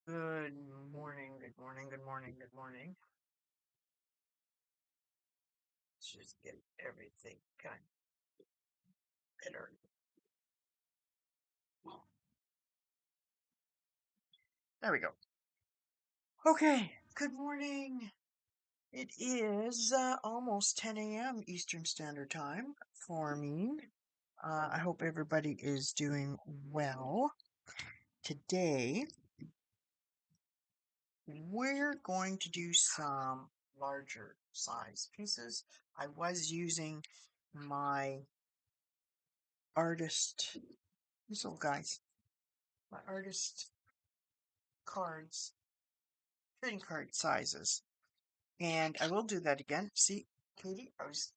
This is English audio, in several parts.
Good morning, good morning, good morning, good morning. Let's just get everything kind of better. There we go. Okay, good morning. It is almost 10 a.m. Eastern Standard Time for me. I hope everybody is doing well. Today, we're going to do some larger size pieces. I was using my artist, these little guys, my artist cards, trading card sizes. And I will do that again. See, Katie, I was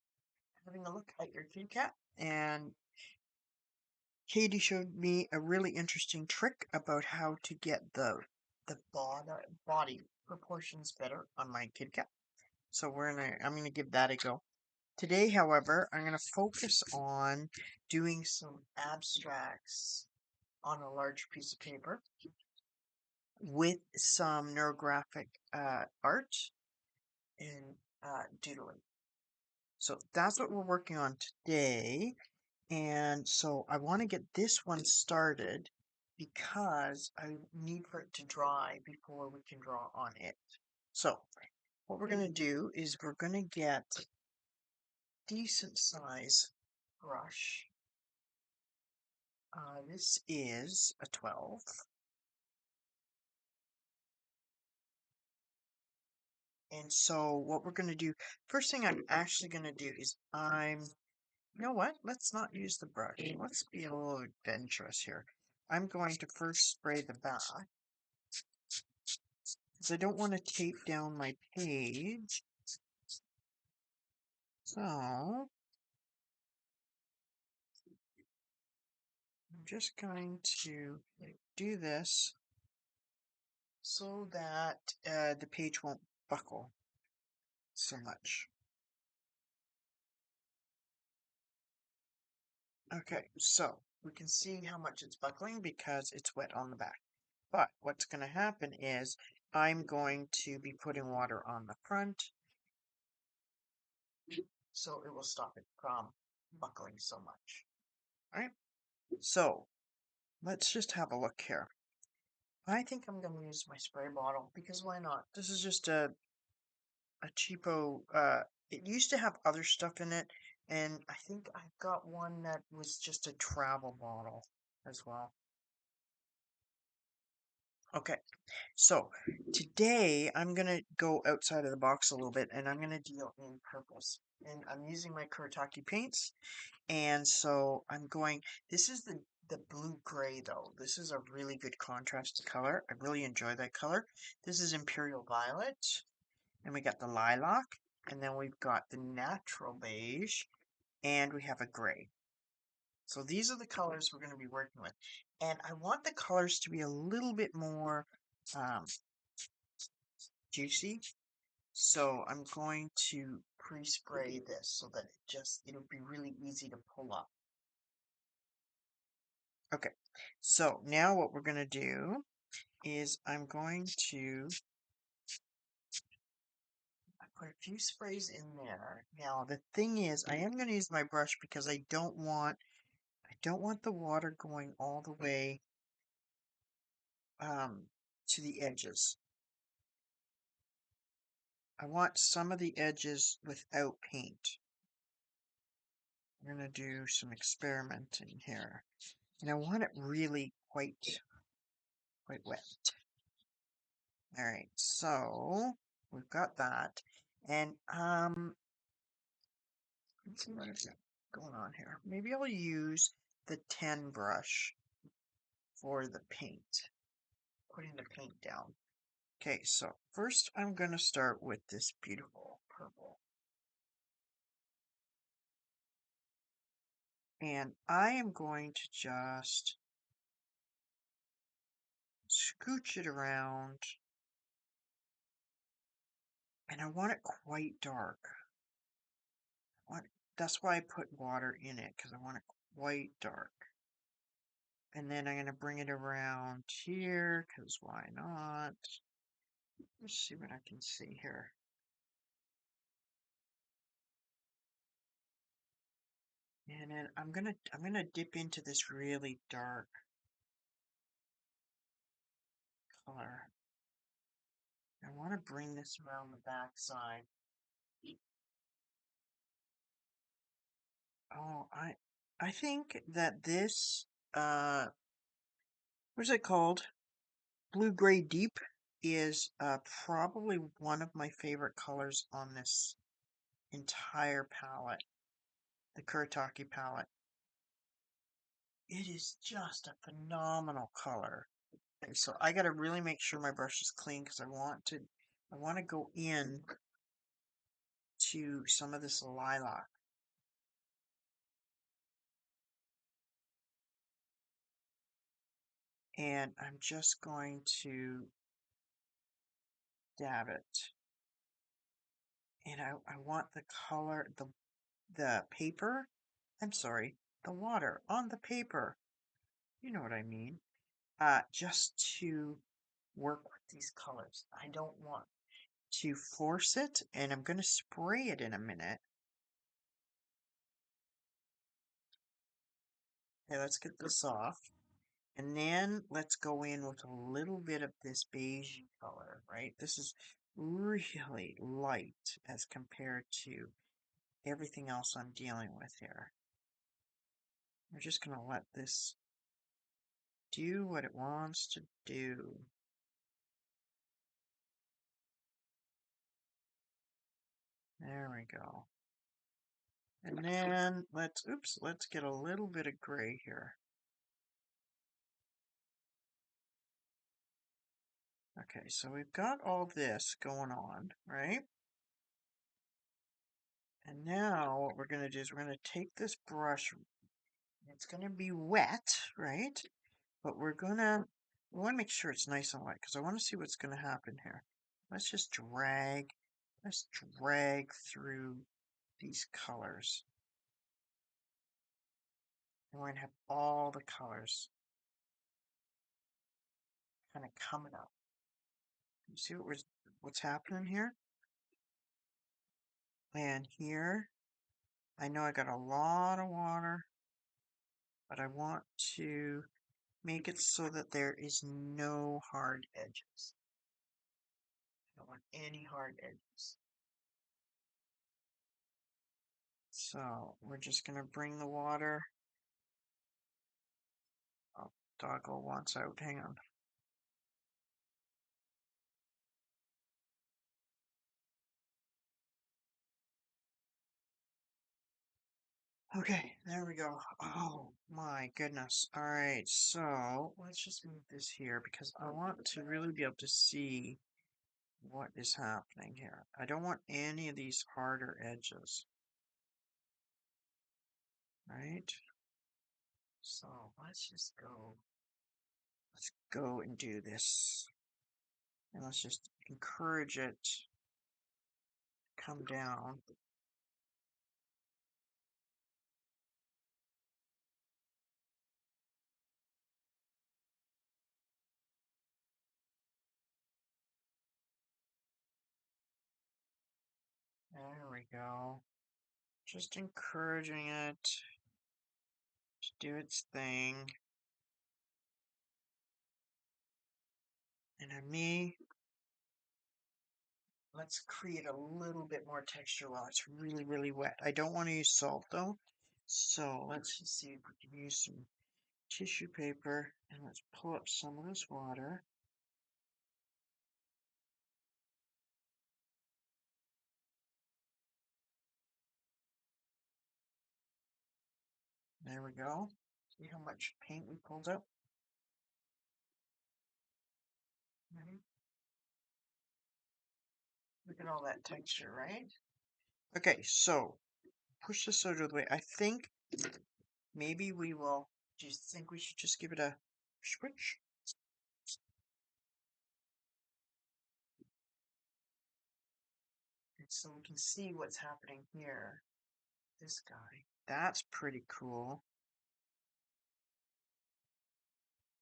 having a look at your kitty cat, and Katie showed me a really interesting trick about how to get the body proportions better on my kitty cat. So I'm gonna give that a go. Today, however, I'm gonna focus on doing some abstracts on a large piece of paper with some neurographic art and doodling. So that's what we're working on today. And so I want to get this one started because I need for it to dry before we can draw on it. So what we're going to do is we're going to get decent size brush. This is a 12. And so what we're going to do, first thing I'm actually going to do is you know what? Let's not use the brush. Let's be a little adventurous here. I'm going to first spray the back because I don't want to tape down my page. So I'm just going to do this so that the page won't buckle so much. Okay, so we can see how much it's buckling because it's wet on the back. But what's going to happen is I'm going to be putting water on the front so it will stop it from buckling so much. All right, so let's just have a look here. I think I'm going to use my spray bottle because why not? This is just a cheapo. It used to have other stuff in it, and I think I've got one that was just a travel bottle as well. Okay, so today I'm gonna go outside of the box a little bit, and I'm gonna deal in purples. And I'm using my Kuretake paints, and so I'm going. This is the blue gray though. This is a really good contrast color. I really enjoy that color. This is Imperial Violet, and we got the lilac, and then we've got the natural beige, and we have a gray. So these are the colors we're going to be working with, and I want the colors to be a little bit more um, juicy. So I'm going to pre-spray this so that it'll be really easy to pull up. Okay, so now what we're going to do is I'm going to put a few sprays in there. Now the thing is, I am going to use my brush because I don't want the water going all the way um, to the edges. I want some of the edges without paint. I'm going to do some experimenting here. And I want it really quite wet. All right, so we've got that. And let's see what I've got going on here. Maybe I'll use the 10 brush for the paint, putting the paint down. Okay, so first I'm going to start with this beautiful purple. And I am going to just scooch it around. And I want it quite dark. I want, that's why I put water in it, because I want it quite dark. And then I'm going to bring it around here, because why not? Let's see what I can see here. And then I'm gonna dip into this really dark color. I want to bring this around the back side. Oh, I think that this what's it called? Blue Gray Deep is probably one of my favorite colors on this entire palette, the Kuretake palette. It is just a phenomenal color. Okay, so I got to really make sure my brush is clean because I want to go in to some of this lilac. And I'm just going to dab it. And I want the color, the paper, I'm sorry, the water on the paper. You know what I mean. Just to work with these colors. I don't want to force it, and I'm going to spray it in a minute. Okay, let's get this off. And then let's go in with a little bit of this beige color, right? This is really light as compared to everything else I'm dealing with here. We're just going to let this do what it wants to do. There we go. And then let's get a little bit of gray here. Okay, so we've got all this going on, right? And now what we're going to do is we're going to take this brush. It's going to be wet, right? But we want to make sure it's nice and wet because I want to see what's going to happen here. Let's just let's drag through these colors. And we're going to have all the colors kind of coming up. You see what's happening here? And here, I know I got a lot of water, but I want to make it so that there is no hard edges. I don't want any hard edges. So we're just going to bring the water. Oh, Doggo wants out. Hang on. Okay, there we go. Oh my goodness. All right, so let's just move this here because I want to really be able to see what is happening here. I don't want any of these harder edges. Right? So let's go and do this. And let's just encourage it to come down. There we go. Just encouraging it to do its thing. And on me, let's create a little bit more texture while it's really, really wet. I don't want to use salt though. So let's just see if we can use some tissue paper and let's pull up some of this water. There we go. See how much paint we pulled up? Right? Look at all that texture, right? Okay, so push this out of the way. I think maybe we will. Do you think we should just give it a switch? And so we can see what's happening here. This guy. That's pretty cool.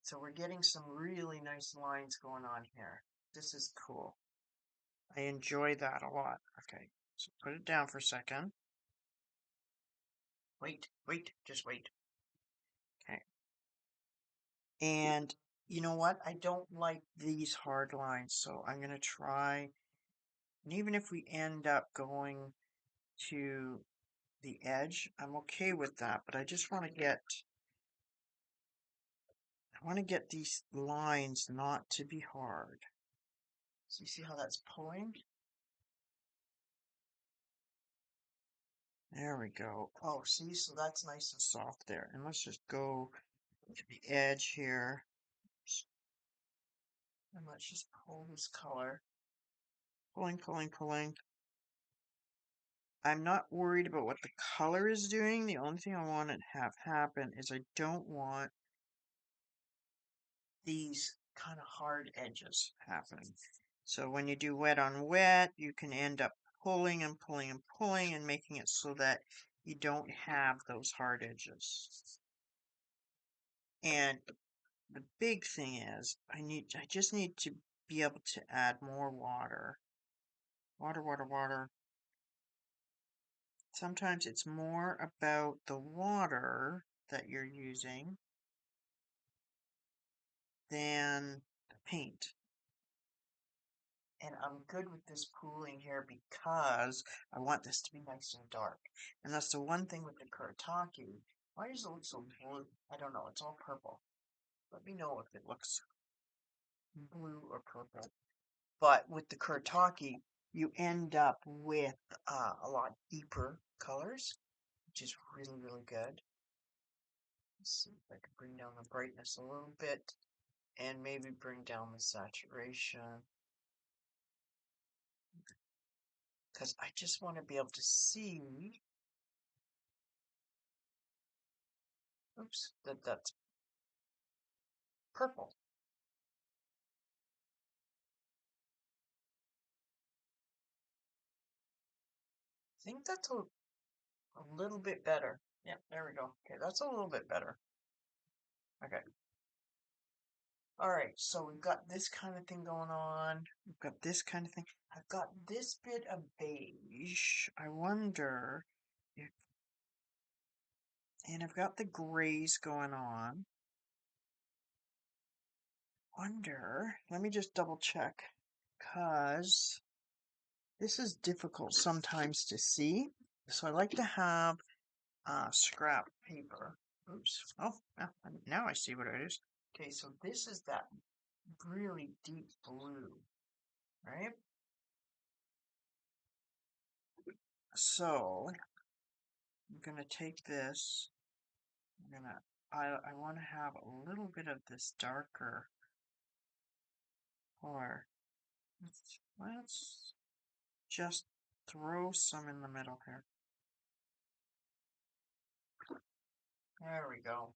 So we're getting some really nice lines going on here. This is cool. I enjoy that a lot. Okay, so put it down for a second. Wait, just wait. Okay. And you know what? I don't like these hard lines, so I'm going to try. And even if we end up going to the edge, I'm okay with that, but I just want to get these lines not to be hard. So you see how that's pulling? There we go. Oh, see, so that's nice and soft there. And let's just go to the edge here. And let's just pull this color. Pulling. I'm not worried about what the color is doing. The only thing I want to have happen is I don't want these kind of hard edges happening. So when you do wet on wet, you can end up pulling and making it so that you don't have those hard edges. And the big thing is I just need to be able to add more water. Water. Sometimes it's more about the water that you're using than the paint. And I'm good with this pooling here because I want this to be nice and dark. And that's the one thing with the Kuretake. Why does it look so blue? I don't know. It's all purple. Let me know if it looks blue or purple. But with the Kuretake, you end up with a lot deeper colors, which is really, really good. Let's see if I can bring down the brightness a little bit and maybe bring down the saturation. Because I just want to be able to see, oops, that's purple. I think that's a little bit better. Yeah, there we go. Okay, that's a little bit better. Okay. All right, so we've got this kind of thing going on. We've got this kind of thing. I've got this bit of beige. I wonder if, and I've got the grays going on. Wonder, let me just double check, because this is difficult sometimes to see. So I like to have scrap paper. Oops. Oh, now I see what it is. Okay, so this is that really deep blue, right? So I'm gonna take this. I want to have a little bit of this darker color. Let's just throw some in the middle here. There we go.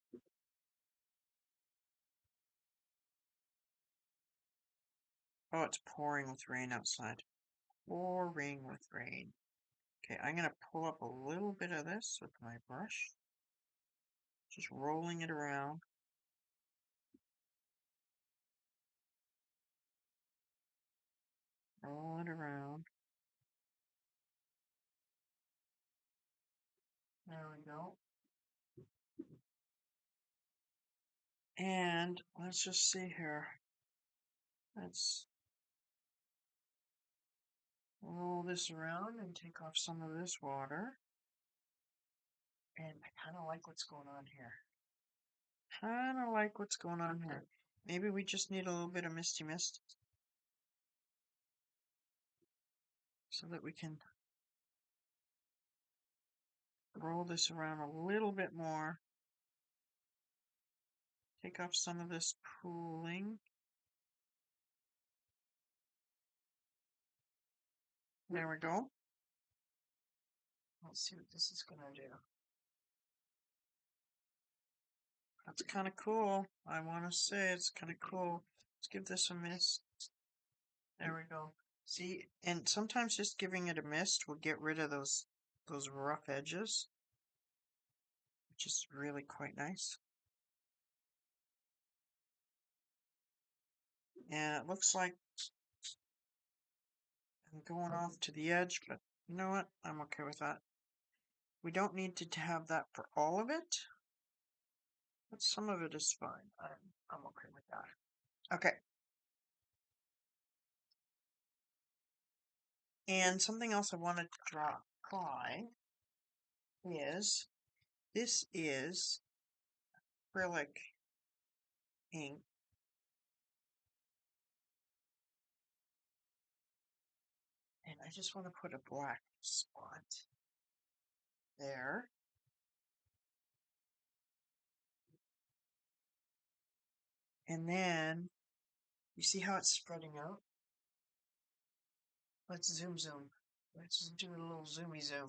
Oh, it's pouring with rain outside. Pouring with rain. Okay, I'm gonna pull up a little bit of this with my brush. Just rolling it around. Roll it around. There we go. And let's just see here. Let's roll this around and take off some of this water. And I kind of like what's going on here. Maybe we just need a little bit of Misty Mist so that we can roll this around a little bit more. Take off some of this pooling. There we go. Let's see what this is going to do. That's kind of cool. I want to say it's kind of cool. Let's give this a mist. There we go. See, and sometimes just giving it a mist will get rid of those rough edges, which is really quite nice. And it looks like I'm going off to the edge, but you know what? I'm okay with that. We don't need to have that for all of it, but some of it is fine. I'm okay with that. Okay. And something else I wanted to try is this is acrylic ink. And I just want to put a black spot there. And then you see how it's spreading out? Let's zoom. Let's just do a little zoomy zoom.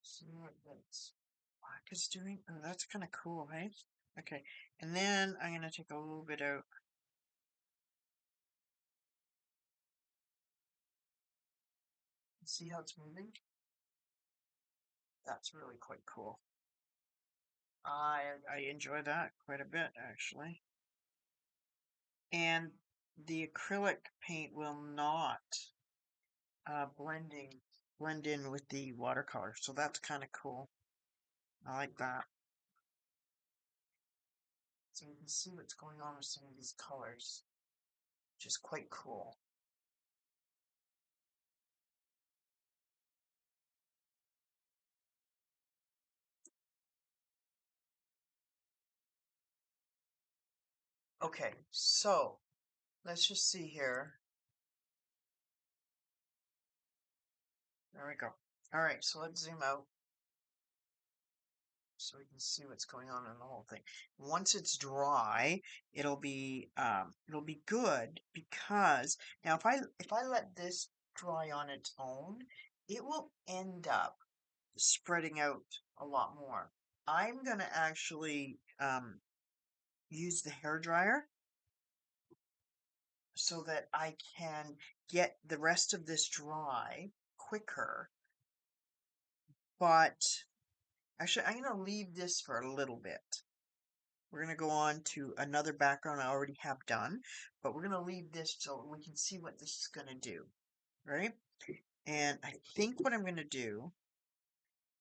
See what that's black is doing? Oh, that's kind of cool, hey? Okay, and then I'm going to take a little bit out. See how it's moving? That's really quite cool. I enjoy that quite a bit, actually. And the acrylic paint will not blend in with the watercolor, so that's kind of cool. I like that. So you can see what's going on with some of these colors, which is quite cool. Okay, so let's just see here. There we go. All right, so let's zoom out so we can see what's going on in the whole thing. Once it's dry, it'll be good because now if I let this dry on its own, it will end up spreading out a lot more. I'm gonna actually use the hair dryer so that I can get the rest of this dry quicker. But actually, I'm going to leave this for a little bit. We're going to go on to another background I already have done, but we're going to leave this so we can see what this is going to do, right? And I think what I'm going to do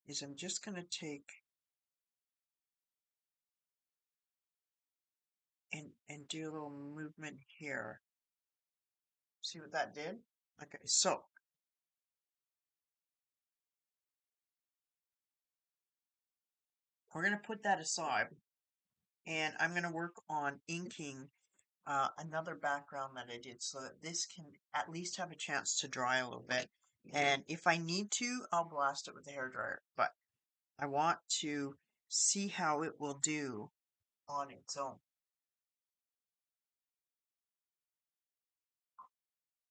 is I'm just going to take and do a little movement here. See what that did? Okay, so we're going to put that aside and I'm going to work on inking another background that I did so that this can at least have a chance to dry a little bit. And if I need to, I'll blast it with a hairdryer. But I want to see how it will do on its own.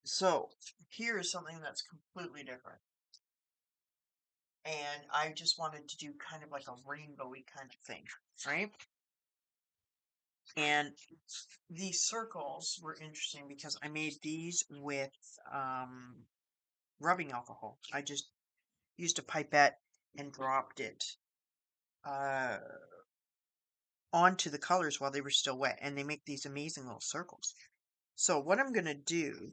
So here is something that's completely different. And I just wanted to do kind of like a rainbowy kind of thing, right? And these circles were interesting because I made these with rubbing alcohol. I just used a pipette and dropped it uh, onto the colors while they were still wet, and they make these amazing little circles. So what I'm going to do,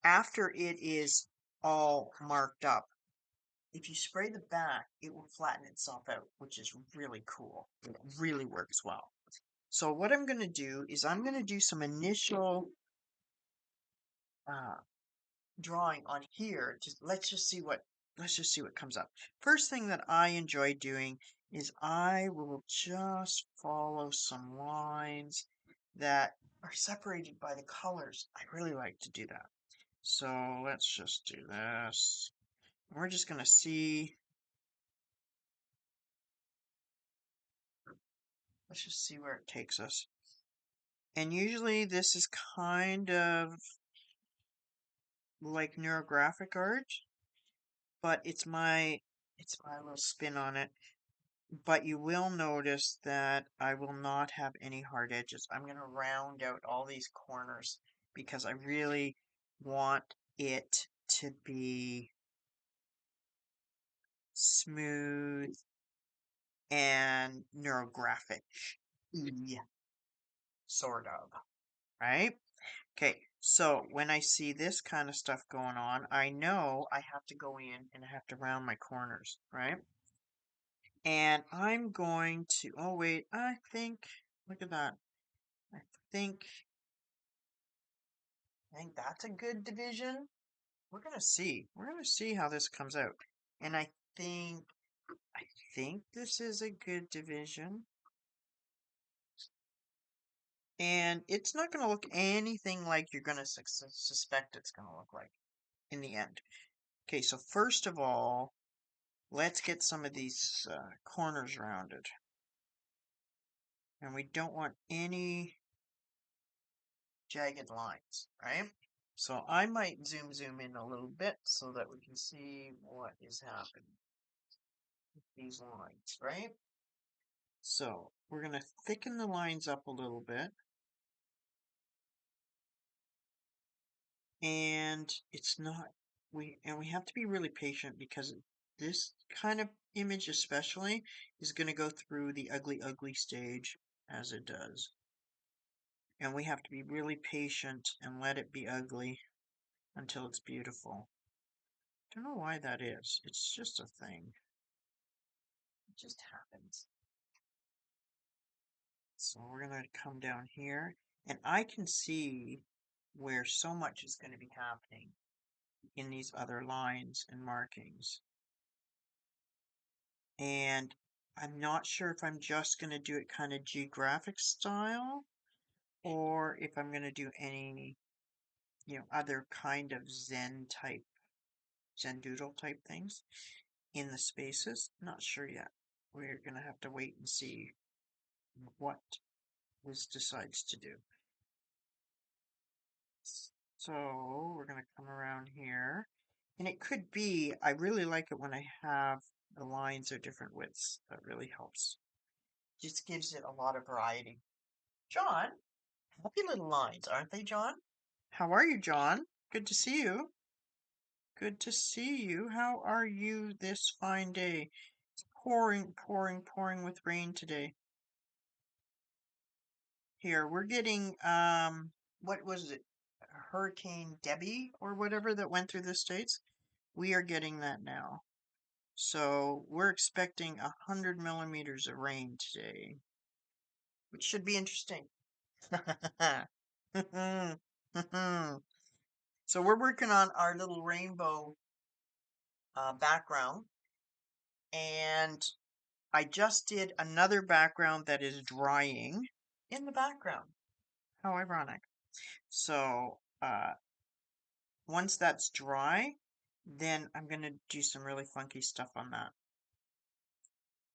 after it is all marked up, if you spray the back, it will flatten itself out, which is really cool. It really works well. So what I'm going to do is I'm going to do some initial uh, drawing on here. Let's just see what comes up. First thing that I enjoy doing is I will just follow some lines that are separated by the colors. I really like to do that. So let's just do this. We're just going to see, let's just see where it takes us. And usually this is kind of like neurographic art, but it's my little spin on it. But you will notice that I will not have any hard edges. I'm going to round out all these corners because I really want it to be smooth and neurographic. Yeah, sort of, right? Okay, so when I see this kind of stuff going on, I know I have to go in and I have to round my corners, right? And I'm going to, oh wait, I think, look at that. I think, I think that's a good division. We're gonna see. We're gonna see how this comes out. And I think this is a good division. And it's not gonna look anything like you're gonna suspect it's gonna look like in the end. Okay, so first of all, let's get some of these corners rounded. And we don't want any jagged lines, right? So I might zoom in a little bit so that we can see what is happening with these lines, right? So we're going to thicken the lines up a little bit. And it's not, we have to be really patient because this kind of image especially is going to go through the ugly stage as it does. And we have to be really patient and let it be ugly until it's beautiful. Don't know why that is. It's just a thing. It just happens. So we're going to come down here, and I can see where so much is going to be happening in these other lines and markings. And I'm not sure if I'm just going to do it kind of geographic style or if I'm going to do any, other kind of Zen doodle type things in the spaces. Not sure yet. We're going to have to wait and see what this decides to do. So we're going to come around here. And it could be, I really like it when I have the lines are different widths. That really helps. Just gives it a lot of variety. John, happy little lines, aren't they, John? How are you, John? Good to see you. Good to see you. How are you this fine day? It's pouring with rain today. Here, we're getting, what was it? Hurricane Debbie or whatever that went through the States? We are getting that now. So we're expecting 100 millimeters of rain today, which should be interesting. So we're working on our little rainbow background, and I just did another background that is drying in the background. How ironic. So once that's dry, then I'm going to do some really funky stuff on that.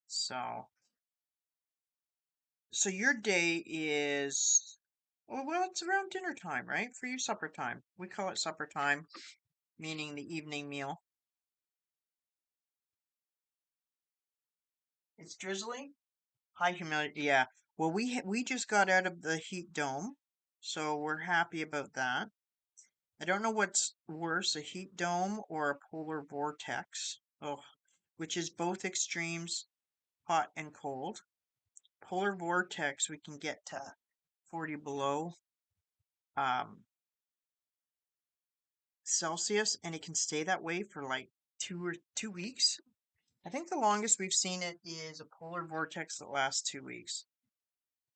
So your day is, well, it's around dinner time, right? For you, supper time. We call it supper time, meaning the evening meal. It's drizzly, high humidity. Yeah. Well, we just got out of the heat dome, so we're happy about that. I don't know what's worse, a heat dome or a polar vortex. Oh, which is both extremes, hot and cold. Polar vortex, we can get to 40 below Celsius, and it can stay that way for like 2 weeks. I think the longest we've seen it is a polar vortex that lasts 2 weeks.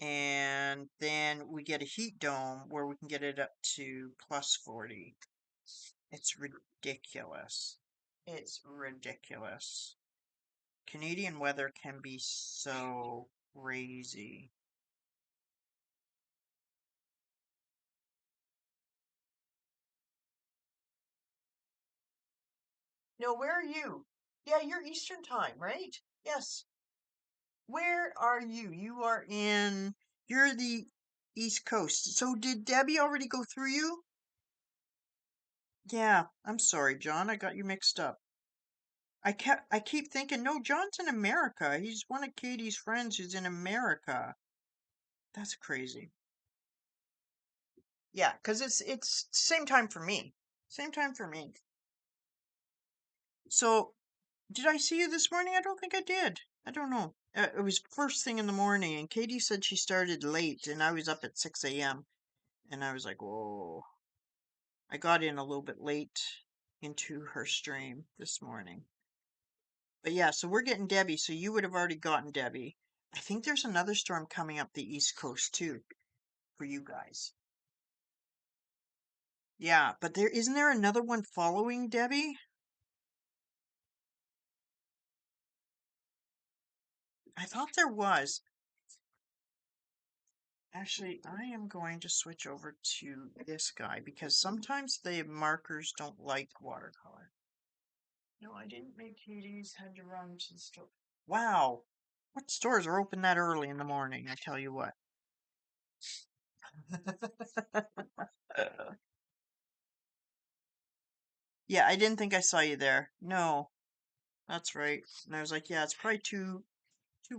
And then we get a heat dome where we can get it up to plus 40. It's ridiculous. It's ridiculous. Canadian weather can be so crazy. No, where are you? Yeah, you're Eastern time, right? Yes. Where are you? You're the East Coast. So did Debbie already go through you? Yeah, I'm sorry, John. I got you mixed up. I keep thinking, no, John's in America. He's one of Katie's friends who's in America. That's crazy. Yeah, because it's same time for me. Same time for me. So, did I see you this morning? I don't think I did. I don't know. It was first thing in the morning, and Katie said she started late, and I was up at 6 a.m. And I was like, whoa. I got in a little bit late into her stream this morning. But yeah, so we're getting Debbie. So you would have already gotten Debbie. I think there's another storm coming up the East Coast too for you guys. Yeah, but there isn't there another one following Debbie? I thought there was. Actually, I am going to switch over to this guy because sometimes the markers don't like watercolor. No, I didn't make Katie's. Had to run to the store. Wow, what stores are open that early in the morning? I tell you what. Yeah, I didn't think I saw you there. No, that's right. And I was like, yeah, it's probably too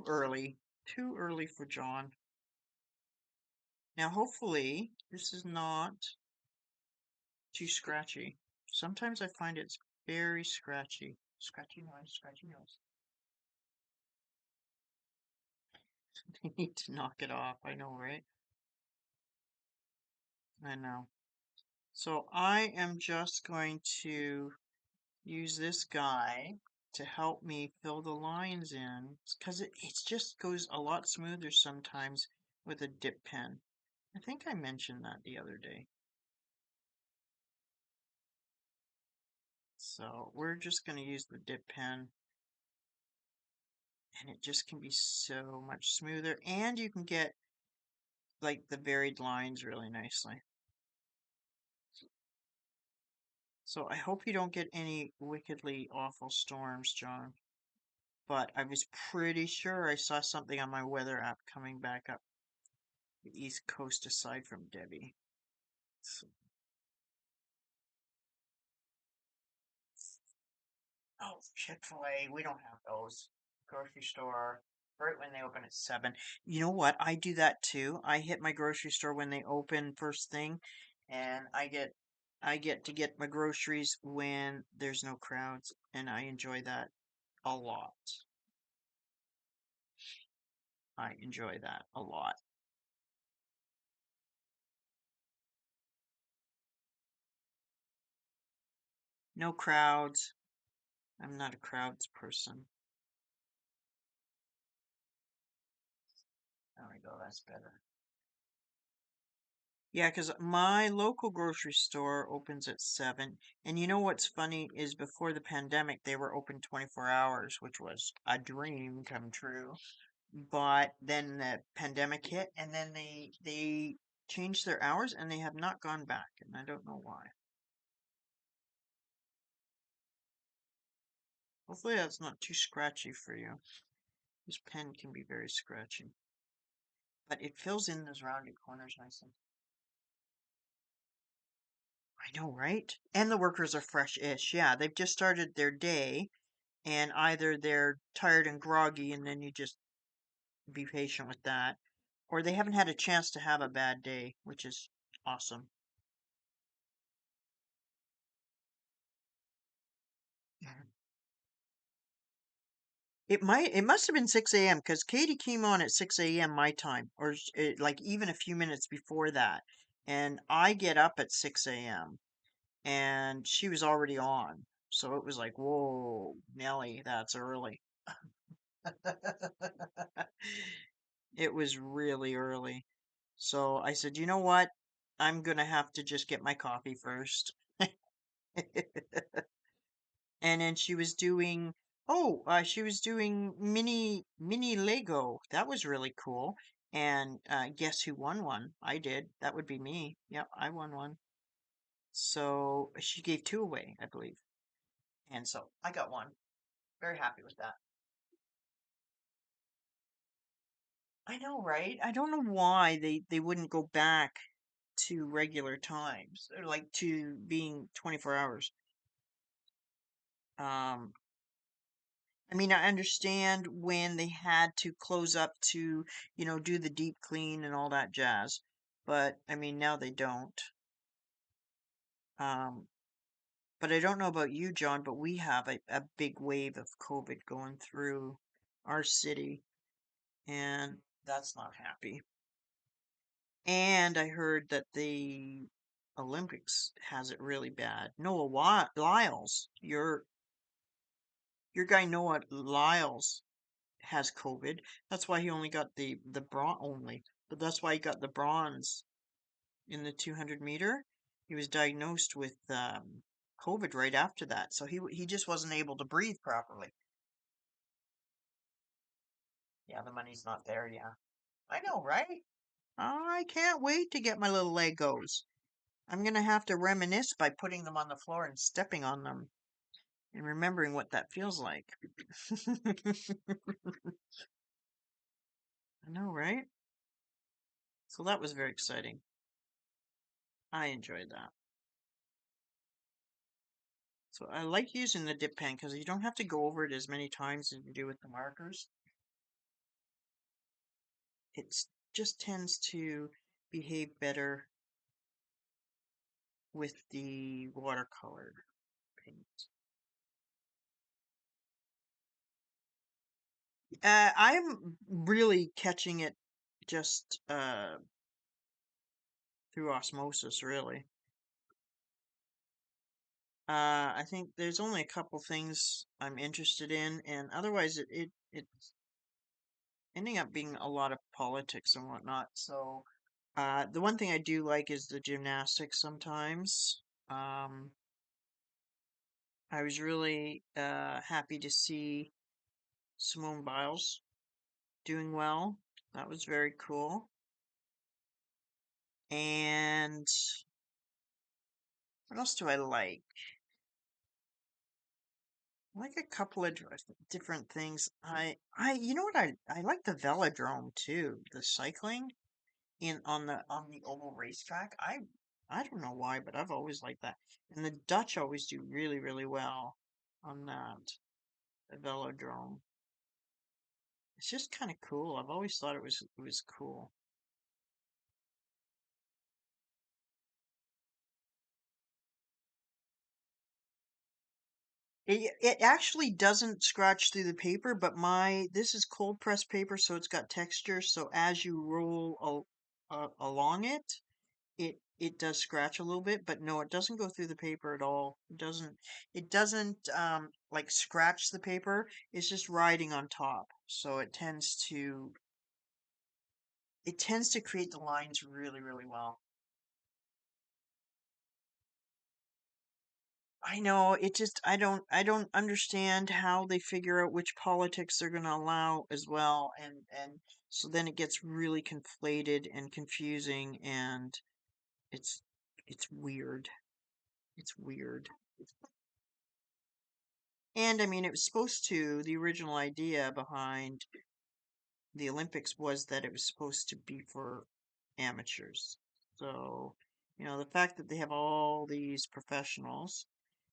early. Too early for John. Now, hopefully, this is not too scratchy. Sometimes I find it's very scratchy. Scratchy noise, scratchy noise. I need to knock it off. I know, right? I know. So I am just going to use this guy to help me fill the lines in because it just goes a lot smoother sometimes with a dip pen. I think I mentioned that the other day. So we're just going to use the dip pen and it just can be so much smoother and you can get like the varied lines really nicely. So I hope you don't get any wickedly awful storms, John. But I was pretty sure I saw something on my weather app coming back up the East Coast aside from Debbie. So, oh, Chick-fil-A, we don't have those. Grocery store, right when they open at 7. You know what? I do that too. I hit my grocery store when they open first thing, and I get to get my groceries when there's no crowds, and I enjoy that a lot. I enjoy that a lot. No crowds. I'm not a crowds person. There we go, that's better. Yeah, because my local grocery store opens at 7. And you know what's funny is before the pandemic, they were open 24 hours, which was a dream come true. But then the pandemic hit, and then they changed their hours, and they have not gone back, and I don't know why. Hopefully that's not too scratchy for you. This pen can be very scratchy, but it fills in those rounded corners nicely. I know, right? And the workers are fresh-ish. Yeah, they've just started their day, and either they're tired and groggy, and then you just be patient with that, or they haven't had a chance to have a bad day, which is awesome. Mhm. It must have been 6 a.m. because Katie came on at 6 a.m. my time, or like even a few minutes before that. And I get up at 6 a.m. and she was already on. So it was like, whoa, Nelly, that's early. It was really early. So I said, you know what? I'm gonna have to just get my coffee first. And then she was doing mini Lego. That was really cool. And guess who won one? I did. That would be me. Yep, I won one. So she gave two away, I believe. And so I got one. Very happy with that. I know, right? I don't know why they wouldn't go back to regular times, or like to being 24 hours. Um, I mean, I understand when they had to close up to, do the deep clean and all that jazz. but I mean, now they don't. Um, but I don't know about you, John, but we have a big wave of COVID going through our city, and that's not happy. And I heard that the Olympics has it really bad. Lyles, your guy Noah Lyles has COVID. That's why he only got the bronze only, but that's why he got the bronze in the 200 meter. He was diagnosed with COVID right after that, so he just wasn't able to breathe properly. Yeah, the money's not there. Yeah, I know, right? I can't wait to get my little Legos. I'm gonna have to reminisce by putting them on the floor and stepping on them and remembering what that feels like. I know, right? So that was very exciting. I enjoyed that. So I like using the dip pen because you don't have to go over it as many times as you do with the markers. It just tends to behave better with the watercolor paint. I'm really catching it just through osmosis, really. I think there's only a couple things I'm interested in, and otherwise it's ending up being a lot of politics and whatnot. So, the one thing I do like is the gymnastics sometimes. Um, I was really happy to see Simone Biles doing well. That was very cool. And what else do I like? I like a couple of different things. You know what I like the velodrome too, the cycling in on the oval racetrack. I don't know why, but I've always liked that. And the Dutch always do really, really well on that, the velodrome. It's just kind of cool. I've always thought it was cool. It actually doesn't scratch through the paper, but my this is cold pressed paper, so it's got texture. So as you roll along it, it does scratch a little bit, but no, it doesn't go through the paper at all. It doesn't like scratch the paper. It's just riding on top. So it tends to create the lines really, really well. I know I don't understand how they figure out which politics they're going to allow as well, and so then it gets really conflated and confusing, and it's it's weird. It's weird. And I mean, it was supposed to, the original idea behind the Olympics was that it was supposed to be for amateurs. So, the fact that they have all these professionals,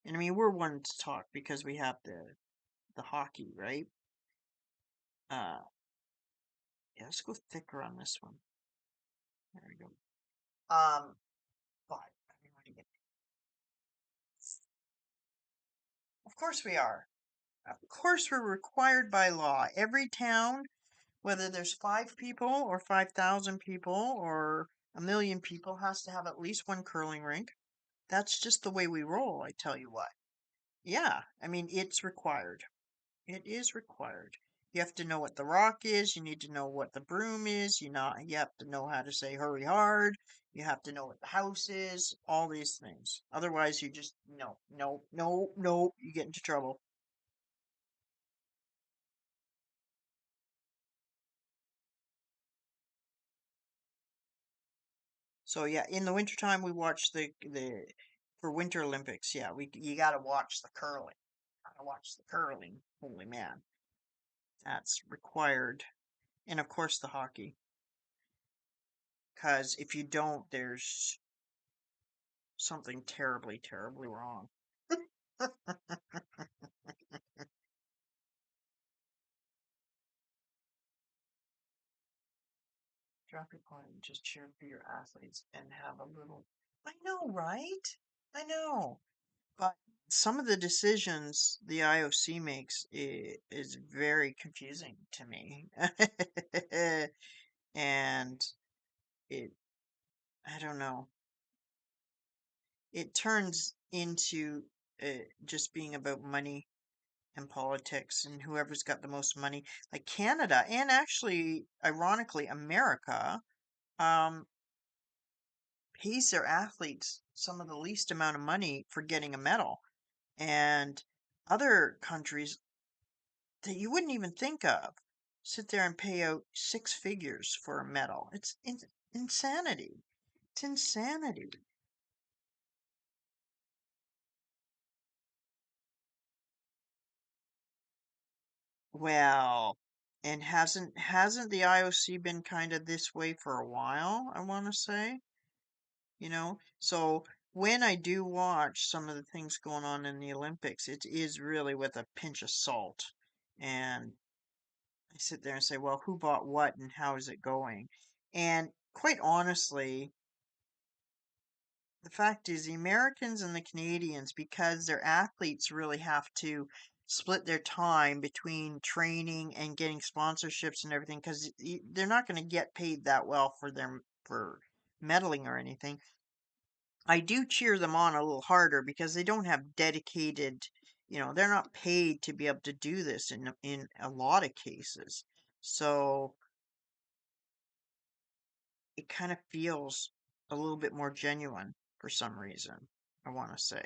and I mean, we're one to talk because we have the hockey, right? Yeah, let's go thicker on this one. There we go. But I mean, of course we are. Of course we're required by law. Every town, whether there's 5 people or 5,000 people or a million people, has to have at least one curling rink. That's just the way we roll, I tell you what. Yeah, I mean, it's required. It is required. You have to know what the rock is. You need to know what the broom is. You have to know how to say hurry hard. You have to know what the house is. All these things. Otherwise, you just no, no, no, no. You get into trouble. So yeah, in the wintertime we watch the for Winter Olympics. Yeah, we you got to watch the curling. Gotta watch the curling. Holy man, that's required. And of course the hockey, because if you don't, there's something terribly, terribly wrong. drop your point and just cheer for your athletes and have a little. I know, right? I know. But some of the decisions the IOC makes is very confusing to me. And it, I don't know, it turns into just being about money and politics and whoever's got the most money. Like Canada and actually, ironically, America um, pays their athletes some of the least amount of money for getting a medal. And other countries that you wouldn't even think of sit there and pay out six figures for a medal. It's insanity. It's insanity. Well, and hasn't the IOC been kind of this way for a while, I want to say, you know? So when I do watch some of the things going on in the Olympics, it is really with a pinch of salt. And I sit there and say, well, who bought what and how is it going? And quite honestly, the fact is, the Americans and the Canadians, because their athletes really have to split their time between training and getting sponsorships and everything, because they're not going to get paid that well for their for medaling or anything. I do cheer them on a little harder because they don't have dedicated, they're not paid to be able to do this in a lot of cases. So it kind of feels a little bit more genuine for some reason, I want to say.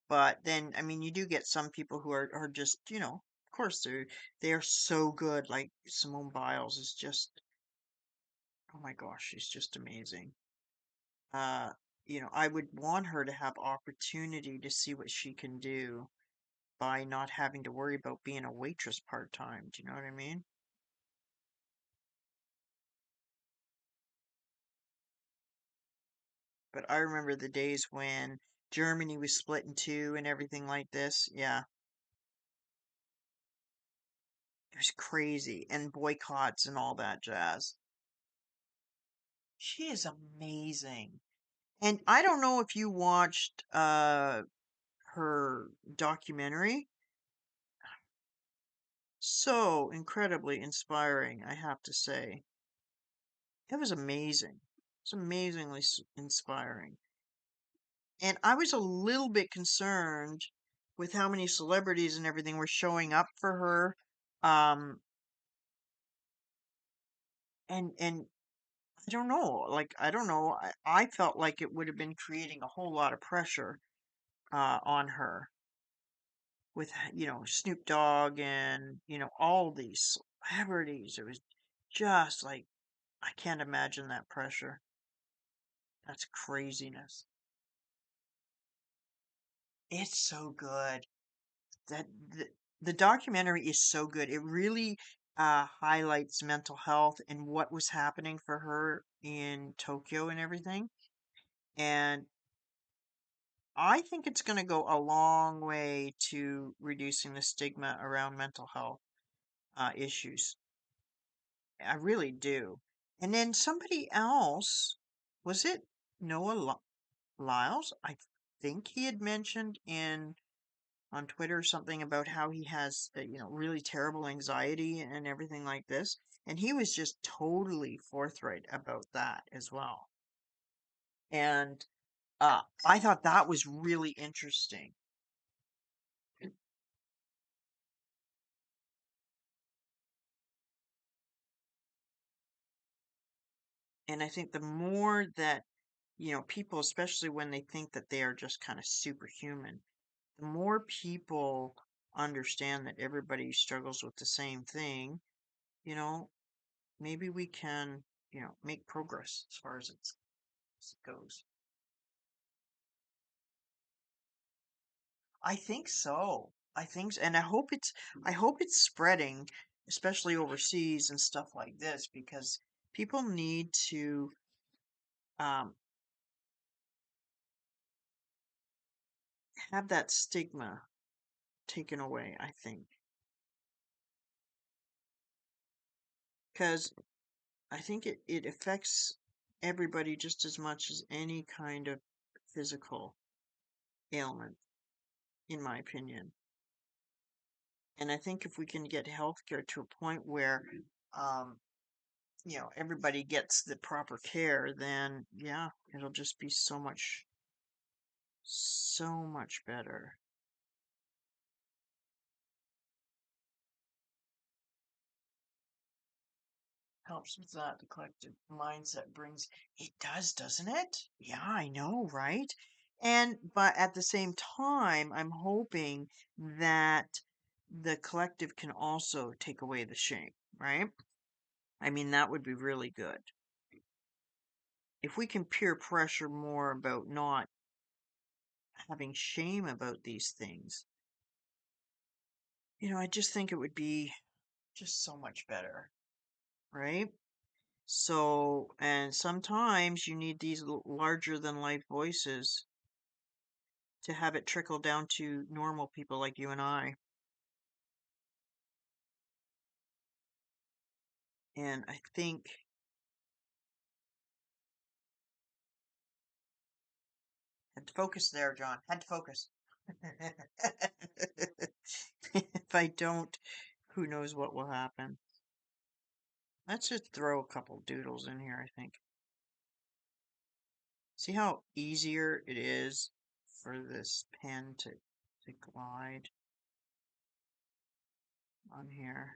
But then, I mean, you do get some people who are just, of course they're so good. Like Simone Biles is just, oh my gosh, she's just amazing. Uh, I would want her to have opportunity to see what she can do by not having to worry about being a waitress part time. Do you know what I mean? But I remember the days when Germany was split in two and everything like this. Yeah, it was crazy. And boycotts and all that jazz. She is amazing. And I don't know if you watched her documentary. So incredibly inspiring, I have to say. It was amazing. It's amazingly inspiring. And I was a little bit concerned with how many celebrities and everything were showing up for her. Um and I don't know, like I don't know. I felt like it would have been creating a whole lot of pressure on her with Snoop Dogg and all these celebrities. It was just like I can't imagine that pressure. That's craziness. It's so good. That the documentary is so good. It really highlights mental health and what was happening for her in Tokyo and everything. And I think it's going to go a long way to reducing the stigma around mental health issues. I really do. And then somebody else, was it Noah Lyles? I think he had mentioned in on Twitter something about how he has, really terrible anxiety and everything like this. And he was just totally forthright about that as well. And I thought that was really interesting. And I think the more that, people, especially when they think that they are just kind of superhuman, the more people understand that everybody struggles with the same thing, you know, maybe we can, make progress as far as it goes. I think so. And I hope it's spreading, especially overseas and stuff like this, because people need to um, have that stigma taken away. I think. because I think it affects everybody just as much as any kind of physical ailment, in my opinion. And I think if we can get healthcare to a point where, um, everybody gets the proper care, then yeah, it'll just be so much better. Helps with that. The collective mindset brings it does, doesn't it? Yeah, I know, right? But at the same time, I'm hoping that the collective can also take away the shame, right? I mean, that would be really good. If we can peer pressure more about not having shame about these things, I just think it would be just so much better, right? So, and sometimes you need these larger than life voices to have it trickle down to normal people like you and I. And I think, had to focus there, John. Had to focus. If I don't, who knows what will happen. Let's just throw a couple doodles in here, I think. See how easier it is for this pen to glide on here.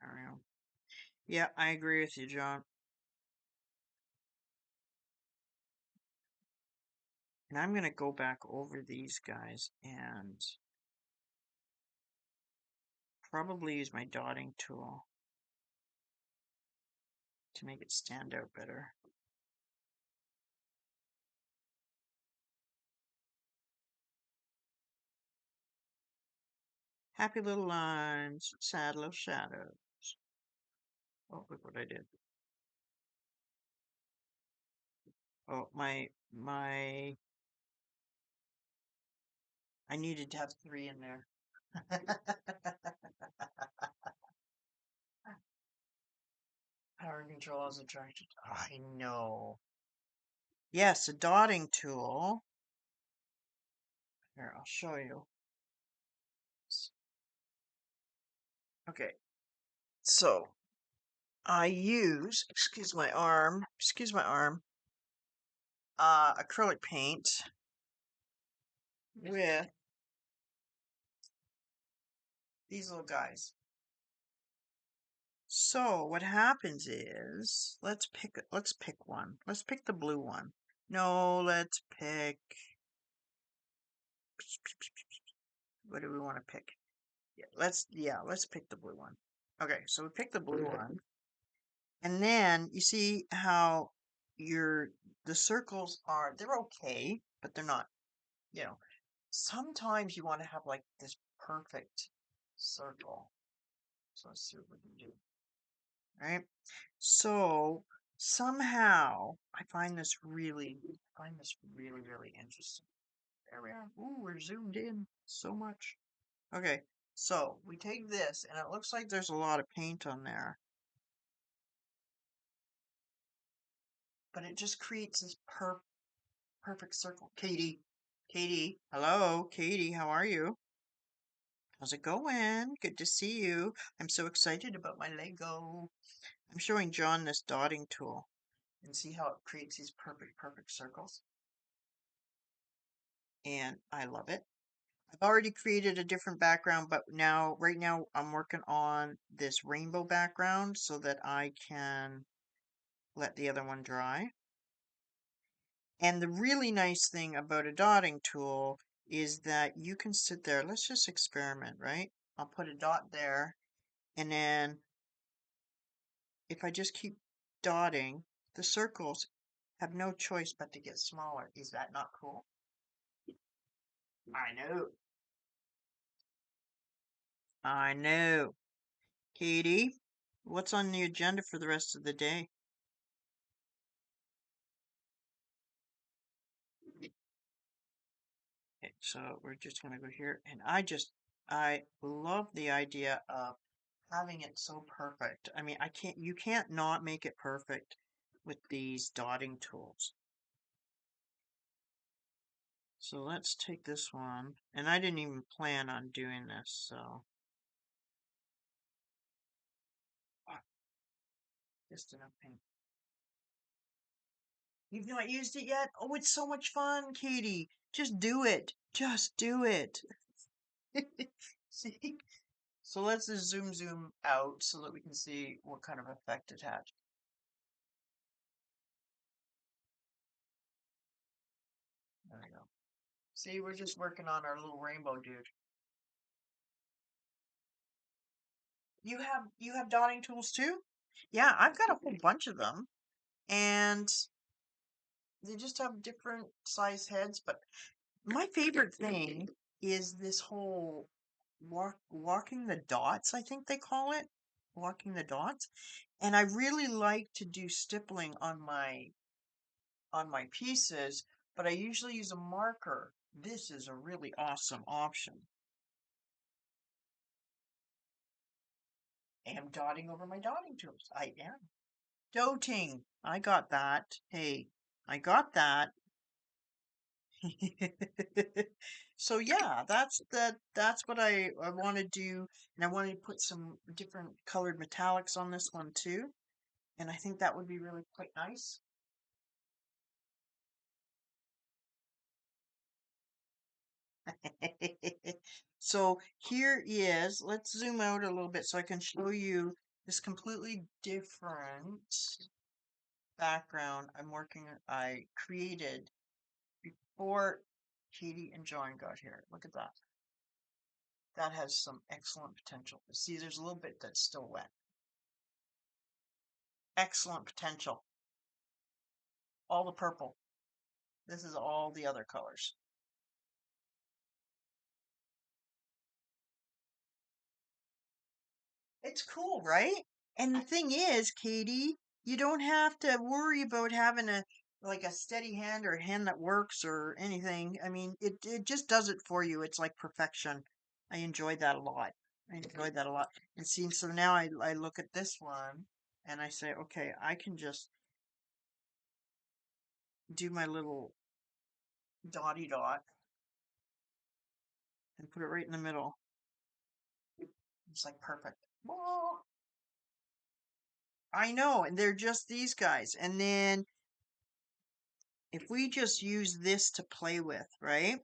There we go. Yeah, I agree with you, John. And I'm going to go back over these guys and probably use my dotting tool to make it stand out better. Happy little lines, sad little shadows. Oh, look what I did. Oh, I needed to have 3 in there. Power control is attracted. I know. Yes, a dotting tool. Here, I'll show you. Okay, so I use, excuse my arm, acrylic paint with these little guys. So what happens is, let's pick one. Let's pick the blue one. No, let's pick, what do we want to pick? Let's pick the blue one. Okay, so we pick the blue one. And then you see how the circles they're okay, but they're not, you know, sometimes you want to have like this perfect circle. So let's see what we can do. Right? So somehow I find this really interesting. There we are. Ooh, we're zoomed in so much. Okay, so we take this, and it looks like there's a lot of paint on there, but it just creates this perfect circle. Katie, hello, Katie, how are you? How's it going? Good to see you. I'm so excited about my Lego. I'm showing John this dotting tool, and see how it creates these perfect circles. And I love it. I've already created a different background, but right now, I'm working on this rainbow background so that I can let the other one dry. And the really nice thing about a dotting tool is that you can sit there. Let's just experiment, right? I'll put a dot there, and then if I just keep dotting, the circles have no choice but to get smaller. Is that not cool? I know. I know. Katie, what's on the agenda for the rest of the day? So we're just going to go here. And I love the idea of having it so perfect. I mean, you can't not make it perfect with these dotting tools. So let's take this one. And I didn't even plan on doing this, so. Just enough paint. You've not used it yet? Oh, it's so much fun, Katie. Just do it. Just do it. See? So let's just zoom out so that we can see what kind of effect it had. There we go. See, we're just working on our little rainbow dude. You have dotting tools too? Yeah, I've got a whole bunch of them, and they just have different size heads. But my favorite thing is this whole walking the dots, I think they call it, walking the dots. And I really like to do stippling on my pieces, but I usually use a marker. This is a really awesome option. I am dotting over my dotting tools. I am. Doting. I got that. Hey, I got that. So yeah, that's what I want to do, and I wanted to put some different colored metallics on this one too, and I think that would be really quite nice. So here is, let's zoom out a little bit so I can show you this completely different background I created before Katie and John got here. Look at that. That has some excellent potential. See, there's a little bit that's still wet. Excellent potential. All the purple. This is all the other colors. It's cool, right? And the thing is, Katie, you don't have to worry about having a steady hand or a hand that works or anything. I mean, it just does it for you. It's like perfection. I enjoyed that a lot. I enjoyed that a lot. And see, so now I look at this one and I say, okay, I can just do my little dotty dot and put it right in the middle. It's like perfect. Whoa. I know, and they're just these guys. And then if we just use this to play with, right?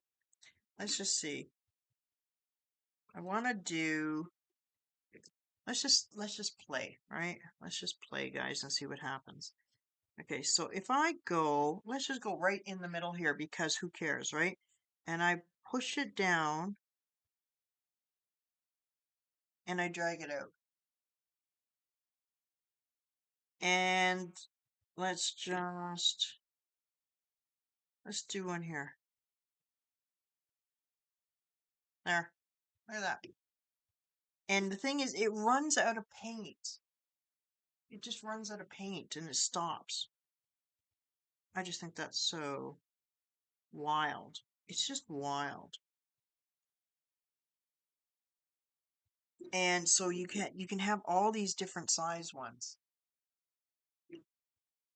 Let's just see. I want to do, let's just play, right? Let's just play, guys, and see what happens. Okay, so if I go, let's just go right in the middle here because who cares, right? And I push it down and I drag it out. And let's let's do one here. There, look at that. And the thing is, it runs out of paint. It just runs out of paint and it stops. I just think that's so wild. It's just wild. And so you can have all these different size ones.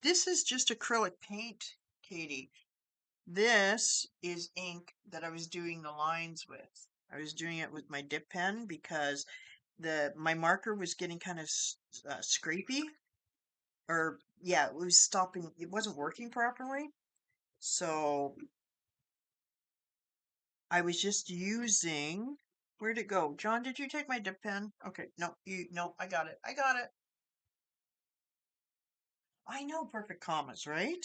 This is just acrylic paint, Katie. This is ink that I was doing the lines with. I was doing it with my dip pen because my marker was getting kind of scrapey, or yeah, it was stopping. It wasn't working properly. So I was just using. Where'd it go? John, did you take my dip pen? Okay, no, I got it. I got it. I know perfect commas, right?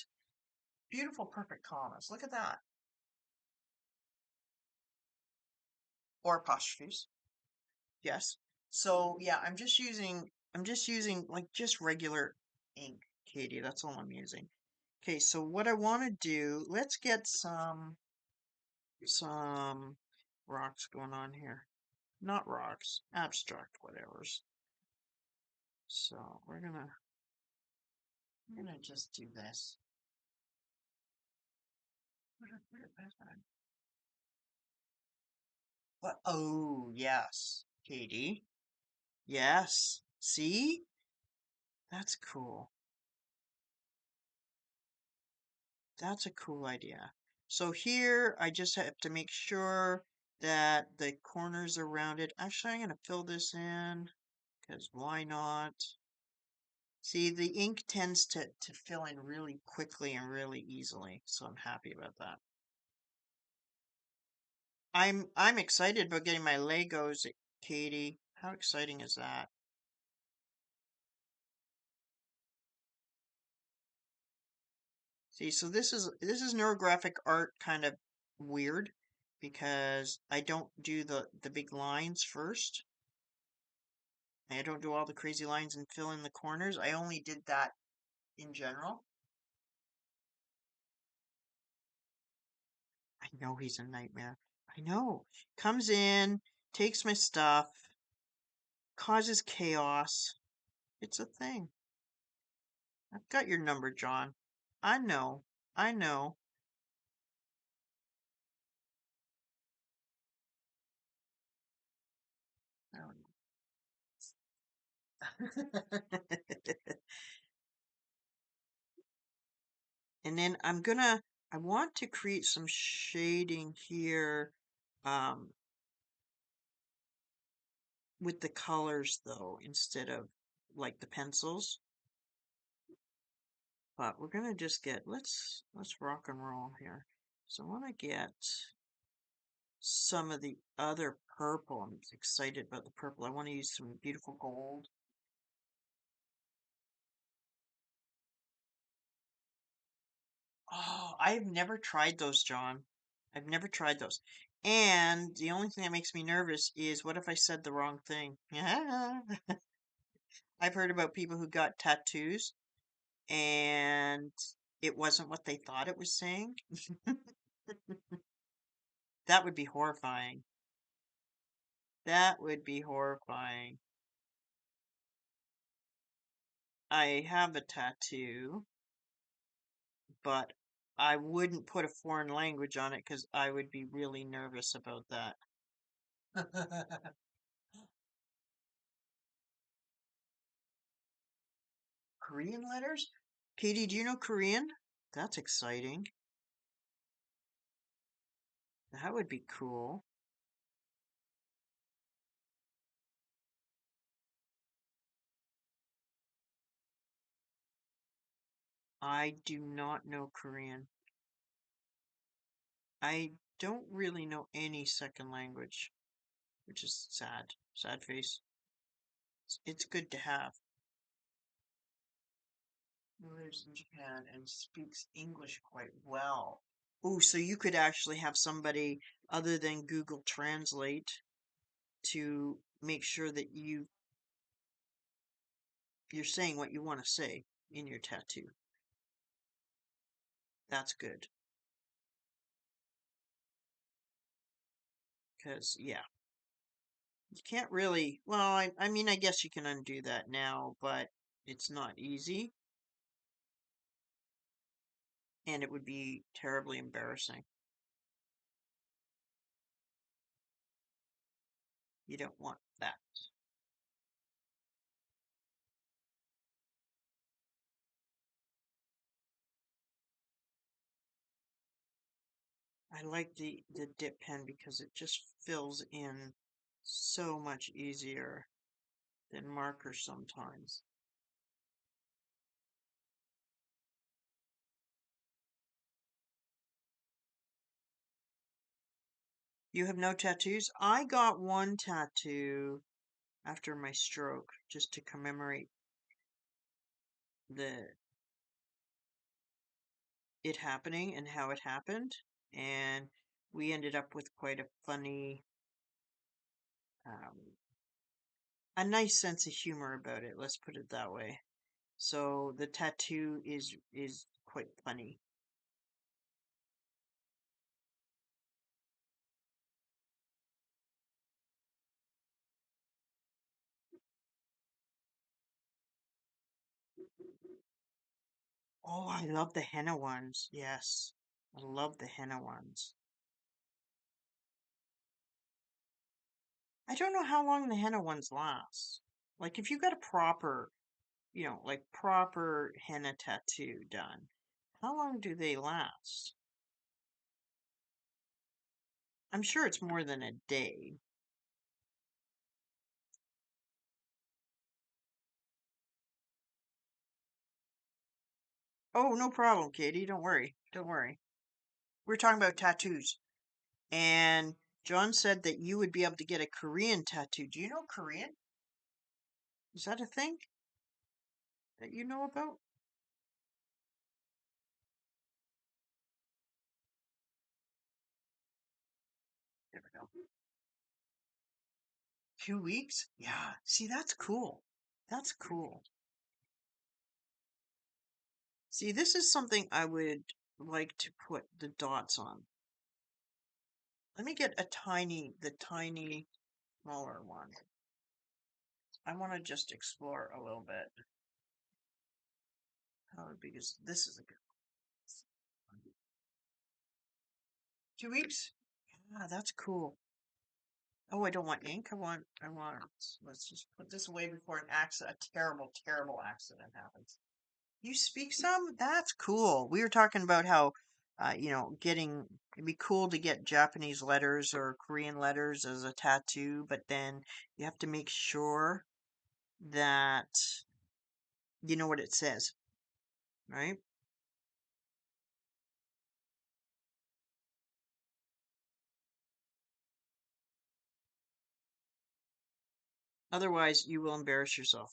Beautiful perfect commas. Look at that. Or apostrophes. Yes. So yeah, I'm just using like just regular ink, Katie. That's all I'm using. Okay, so what I want to do, let's get some rocks going on here. Not rocks, abstract whatevers. So we're gonna just do this. What? Oh, yes, Katie. Yes. See? That's cool. That's a cool idea. So here, I just have to make sure that the corners are rounded. Actually, I'm going to fill this in because why not? See, the ink tends to fill in really quickly and really easily, so I'm happy about that. I'm excited about getting my Legos, Katie. How exciting is that? See, so this is neurographic art kind of weird because I don't do the big lines first. I don't do all the crazy lines and fill in the corners. I only did that in general. I know he's a nightmare. I know. Comes in, takes my stuff, causes chaos. It's a thing. I've got your number, John. I know. I know. And then I want to create some shading here um, with the colors though, instead of like the pencils. But we're gonna just get, let's rock and roll here. So I want to get some of the other purple. I'm excited about the purple. I want to use some beautiful gold. Oh, I've never tried those, John. I've never tried those. And the only thing that makes me nervous is what if I said the wrong thing? I've heard about people who got tattoos and it wasn't what they thought it was saying. That would be horrifying. That would be horrifying. I have a tattoo, but I wouldn't put a foreign language on it because I would be really nervous about that. Korean letters? Katie, do you know Korean? That's exciting. That would be cool. I do not know Korean. I don't really know any second language, which is sad. Sad face. It's good to have. Who lives in Japan and speaks English quite well. Oh, so you could actually have somebody other than Google Translate to make sure that you're saying what you want to say in your tattoo. That's good. Because, yeah, you can't really, well, I mean, I guess you can undo that now, but it's not easy and it would be terribly embarrassing. You don't want that. I like the dip pen because it just fills in so much easier than markers sometimes. You have no tattoos? I got one tattoo after my stroke just to commemorate the it happening and how it happened. And we ended up with quite a funny, um, a nice sense of humor about it. Let's put it that way. So the tattoo is quite funny. Oh, I love the henna ones. Yes, I love the henna ones. I don't know how long the henna ones last. Like if you got a proper, like proper henna tattoo done, how long do they last? I'm sure it's more than a day. Oh, no problem, Katie. Don't worry. Don't worry. We're talking about tattoos. And John said that you would be able to get a Korean tattoo. Do you know Korean? Is that a thing that you know about? Never know. 2 weeks? Yeah. See, that's cool. That's cool. See, this is something I would like to put the dots on. Let me get the tiny, smaller one. I want to just explore a little bit. How big is this? Is a good 2 weeks? Yeah, that's cool. Oh, I don't want ink. I want. Let's just put this away before a terrible, terrible accident happens. You speak some? That's cool. We were talking about how, it'd be cool to get Japanese letters or Korean letters as a tattoo, but then you have to make sure that you know what it says, right? Otherwise, you will embarrass yourself.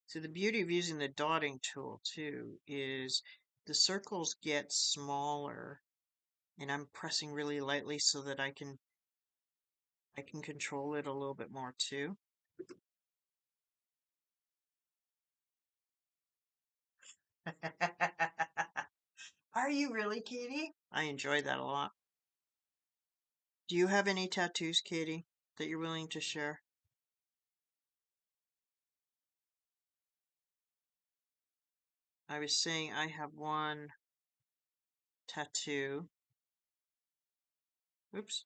So the beauty of using the dotting tool too is the circles get smaller, and I'm pressing really lightly so that I can control it a little bit more too. Are you really, Katie? I enjoy that a lot. Do you have any tattoos, Katie, that you're willing to share? I was saying I have one tattoo. Oops.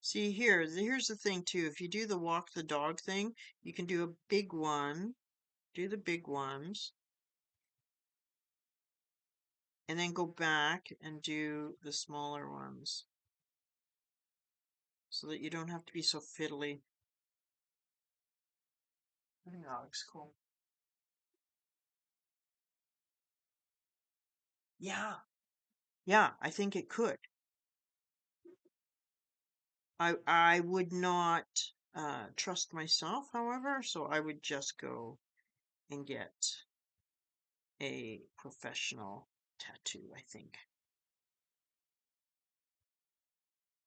See here, here's the thing too. If you do the walk the dog thing, you can do a big one, do the big ones, and then go back and do the smaller ones so that you don't have to be so fiddly. I think that looks cool. Yeah, yeah, I think it could. I would not trust myself, however, so I would just go and get a professional tattoo, I think.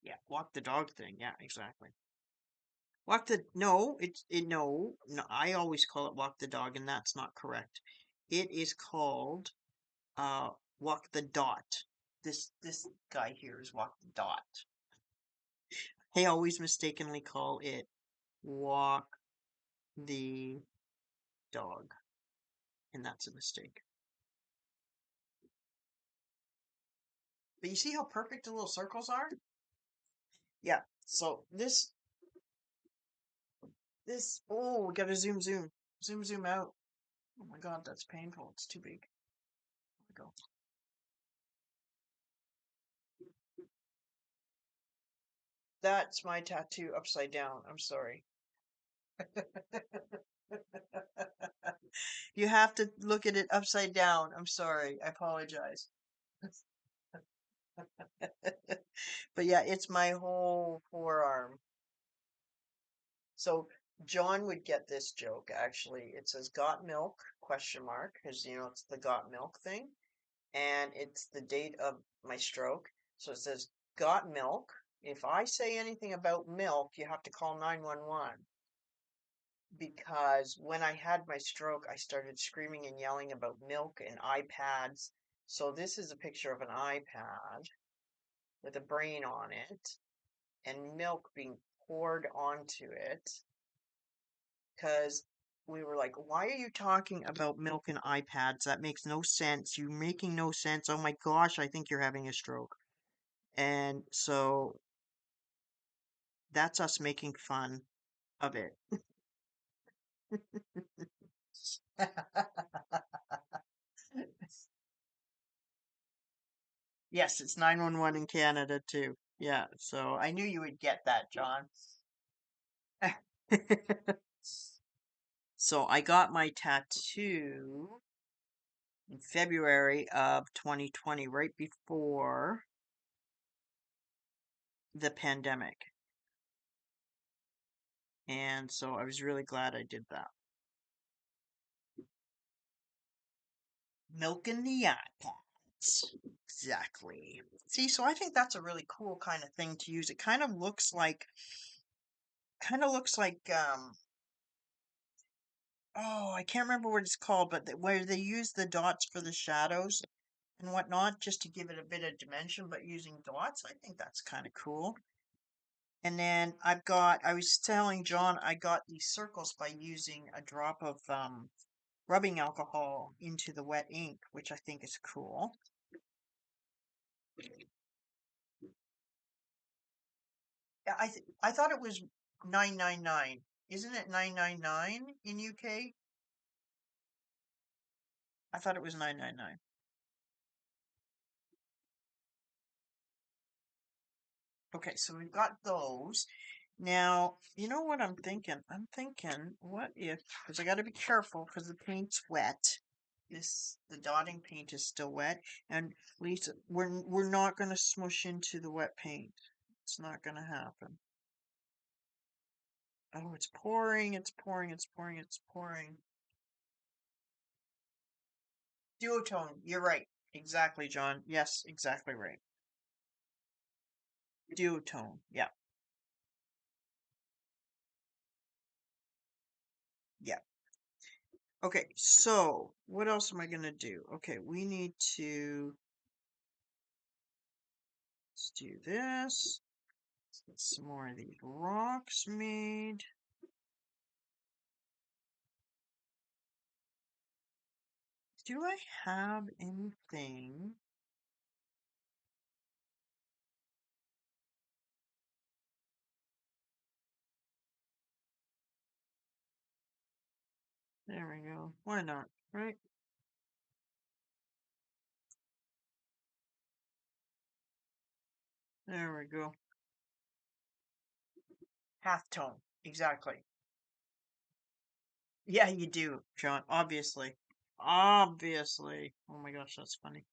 Yeah, walk the dog thing. Yeah, exactly. Walk the no, no, I always call it walk the dog, and that's not correct. It is called walk the dot. This guy here is walk the dot. I always mistakenly call it walk the dog, and that's a mistake. But you see how perfect the little circles are? Yeah. So this oh, we gotta zoom out. Oh my god, that's painful. It's too big. There we go. That's my tattoo upside down. I'm sorry. You have to look at it upside down. I'm sorry. I apologize. But yeah, it's my whole forearm. So John would get this joke actually. It says got milk question mark because it's the got milk thing and it's the date of my stroke. So it says got milk. If I say anything about milk, you have to call 911 because when I had my stroke, I started screaming and yelling about milk and iPads. So this is a picture of an iPad with a brain on it and milk being poured onto it because we were like, why are you talking about milk and iPads? That makes no sense. You're making no sense. Oh my gosh, I think you're having a stroke. And so that's us making fun of it. Yes, it's 911 in Canada too. Yeah, so I knew you would get that, John. So I got my tattoo in February of 2020, right before the pandemic. And so I was really glad I did that. Milking the iPads. Exactly. See, so I think that's a really cool kind of thing to use. It kind of looks like oh, I can't remember what it's called, but where they use the dots for the shadows and whatnot, just to give it a bit of dimension, but using dots, I think that's kind of cool. And then I was telling John, I got these circles by using a drop of rubbing alcohol into the wet ink, which I think is cool. Yeah, I thought it was 999. Isn't it 999 in UK? I thought it was 999. Okay, so we've got those. Now, you know what I'm thinking? I'm thinking, what if, because I got to be careful because the paint's wet. The dotting paint is still wet, and Lisa, we're not going to smush into the wet paint. It's not going to happen. Oh, it's pouring, it's pouring, it's pouring, it's pouring. Duotone, you're right. Exactly, John. Yes, exactly right. Duotone, yeah, yeah. Okay, so what else am I gonna do? Okay, we need to let's do this. Let's get some more of these rocks made. Do I have anything? There we go. Why not? Right? There we go. Half tone. Exactly. Yeah, you do, John. Obviously. Obviously. Oh my gosh, that's funny.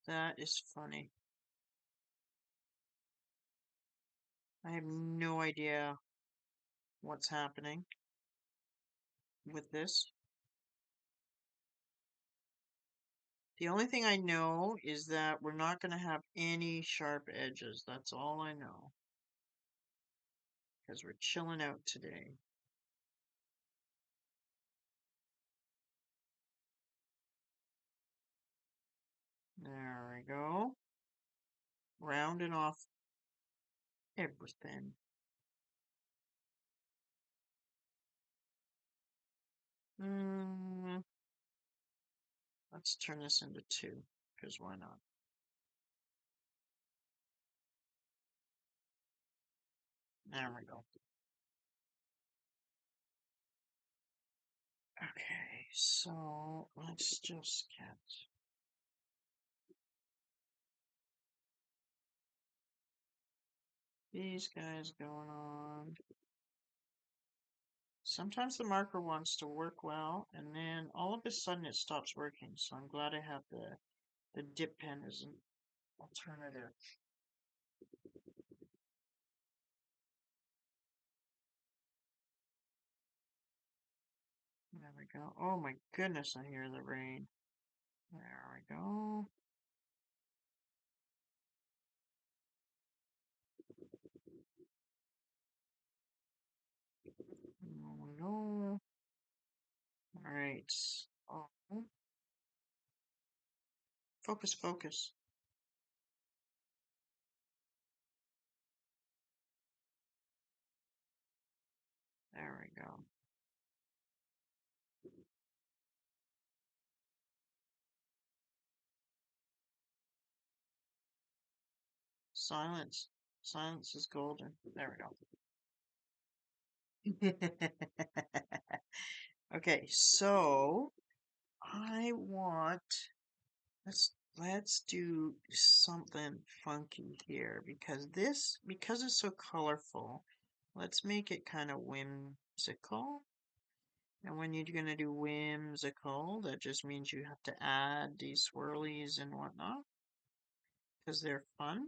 That is funny. I have no idea what's happening with this. The only thing I know is that we're not going to have any sharp edges. That's all I know. Because we're chilling out today. There we go. Rounding off everything. Mm, let's turn this into two. Because why not? There we go. Okay, so let's just get these guys going on. Sometimes the marker wants to work well, and then all of a sudden it stops working. So I'm glad I have the dip pen as an alternative. There we go. Oh my goodness, I hear the rain. There we go. There we go. All right. Oh, focus, focus. There we go. Silence. Silence is golden. There we go. Okay, so I want let's do something funky here because it's so colorful, let's make it kind of whimsical. And when you're gonna do whimsical, that just means you have to add these swirlies and whatnot because they're fun.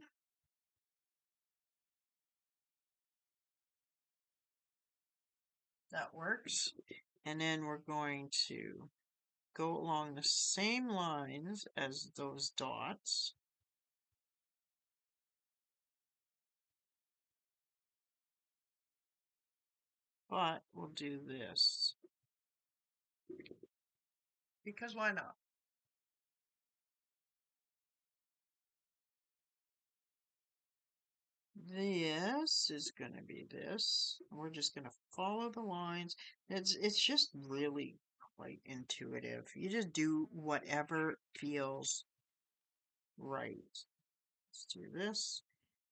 That works. And then we're going to go along the same lines as those dots. But we'll do this. Because why not? This is going to be this. We're just going to follow the lines. It's just really quite intuitive. You just do whatever feels right. Let's do this.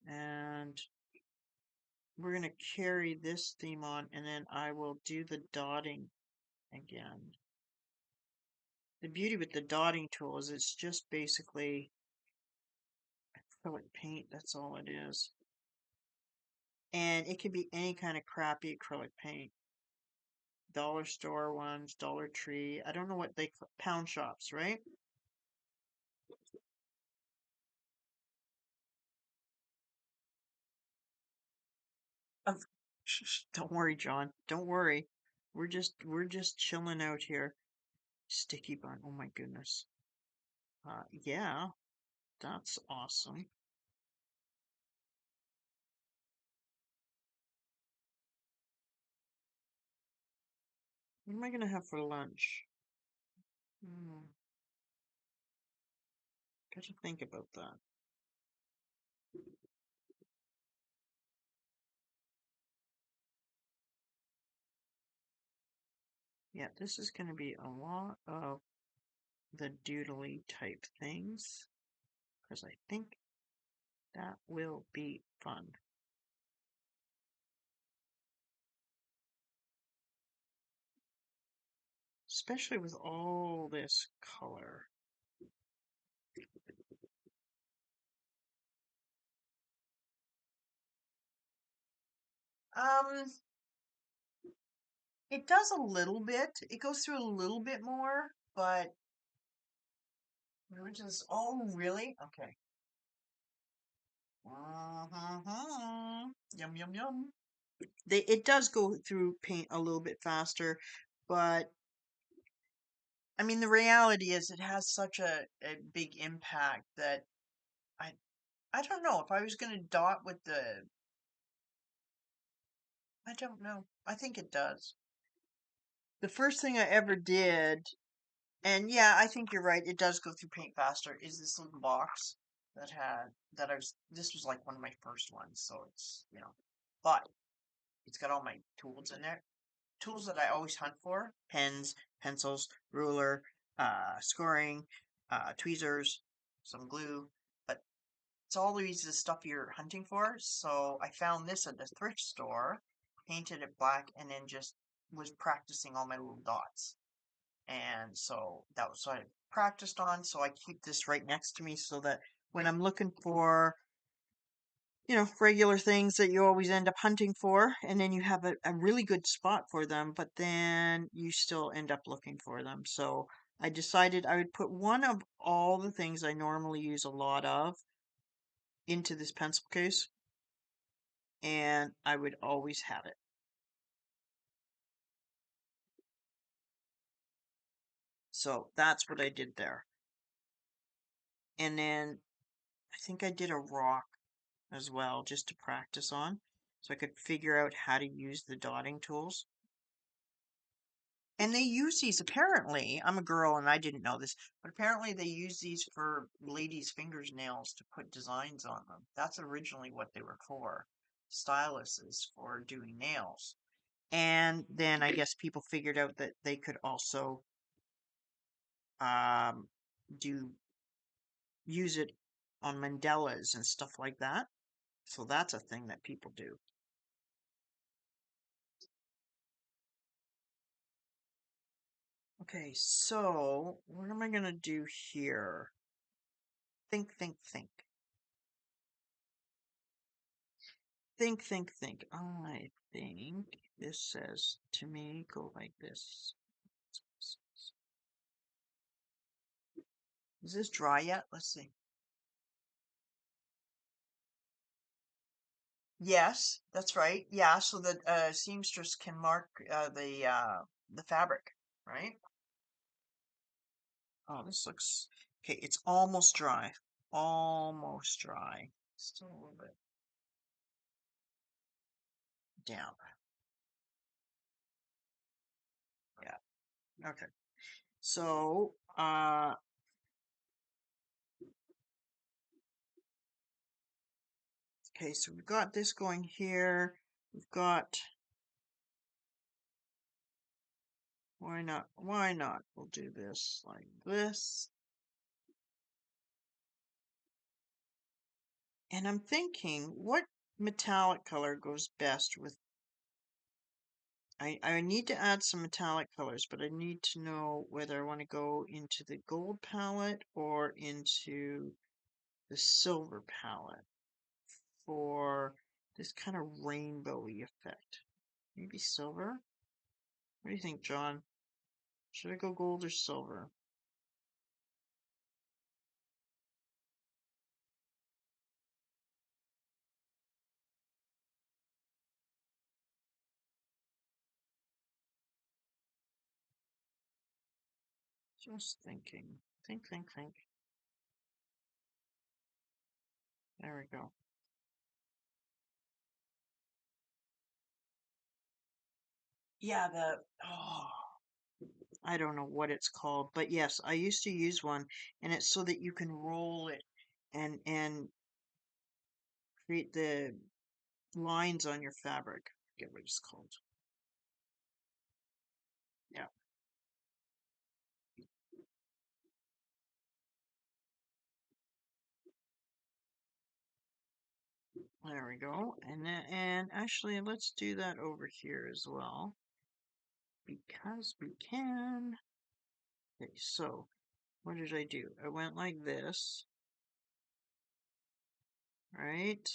And we're going to carry this theme on, and then I will do the dotting again. The beauty with the dotting tool is it's just basically acrylic paint. That's all it is. And it can be any kind of crappy acrylic paint. Dollar store ones, Dollar Tree. I don't know what they pound shops, right? Of- Don't worry, John. Don't worry. We're just chilling out here. Sticky bun. Oh my goodness. Yeah, that's awesome. What am I gonna have for lunch? Hmm, gotta think about that. Yeah, this is gonna be a lot of the doodly type things because I think that will be fun. Especially with all this color. Um, it does a little bit. It goes through a little bit more, but we're just, oh, really? Okay. Yum, yum, yum. It does go through paint a little bit faster, but I mean, the reality is it has such a big impact that I, I don't know if I was going to dot with I don't know. I think it does. The first thing I ever did, and yeah, I think you're right. It does go through paint faster. Is this little box that I was? This was like one of my first ones, so it's. But it's got all my tools in there. Tools that I always hunt for: pens, pencils, ruler, scoring, tweezers, some glue. But it's all these the stuff you're hunting for. So I found this at the thrift store, painted it black, and then just was practicing all my little dots. And so that was what I practiced on. So I keep this right next to me so that when I'm looking for, regular things that you always end up hunting for, and then you have a really good spot for them, but then you still end up looking for them. So I decided I would put one of all the things I normally use a lot of into this pencil case, and I would always have it. So that's what I did there. And then I think I did a rock as well just to practice on so I could figure out how to use the dotting tools. And they use these apparently. I'm a girl and I didn't know this, but apparently they use these for ladies' fingernails to put designs on them. That's originally what they were for. Styluses for doing nails. And then I guess people figured out that they could also do use it on mandalas and stuff like that. So that's a thing that people do. Okay, so what am I gonna do here? Think, think, think. Think, think, think. I think this says to me go like this. Is this dry yet? Let's see. Yes, that's right. Yeah, so the seamstress can mark the fabric, right? Oh, this looks okay. It's almost dry. Almost dry. Still a little bit damp. Yeah. Okay. So, okay, so we've got this going here. We've got, why not? Why not? We'll do this like this. And I'm thinking, what metallic color goes best with, I need to add some metallic colors, but I need to know whether I want to go into the gold palette or into the silver palette for this kind of rainbowy effect. Maybe silver? What do you think, John? Should I go gold or silver? Just thinking. Think, think, think. There we go. Yeah, I don't know what it's called, but yes, I used to use one, and it's so that you can roll it and create the lines on your fabric. I forget what it's called. Yeah, there we go. And actually, let's do that over here as well because we can. Okay, so what did I do? I went like this, right?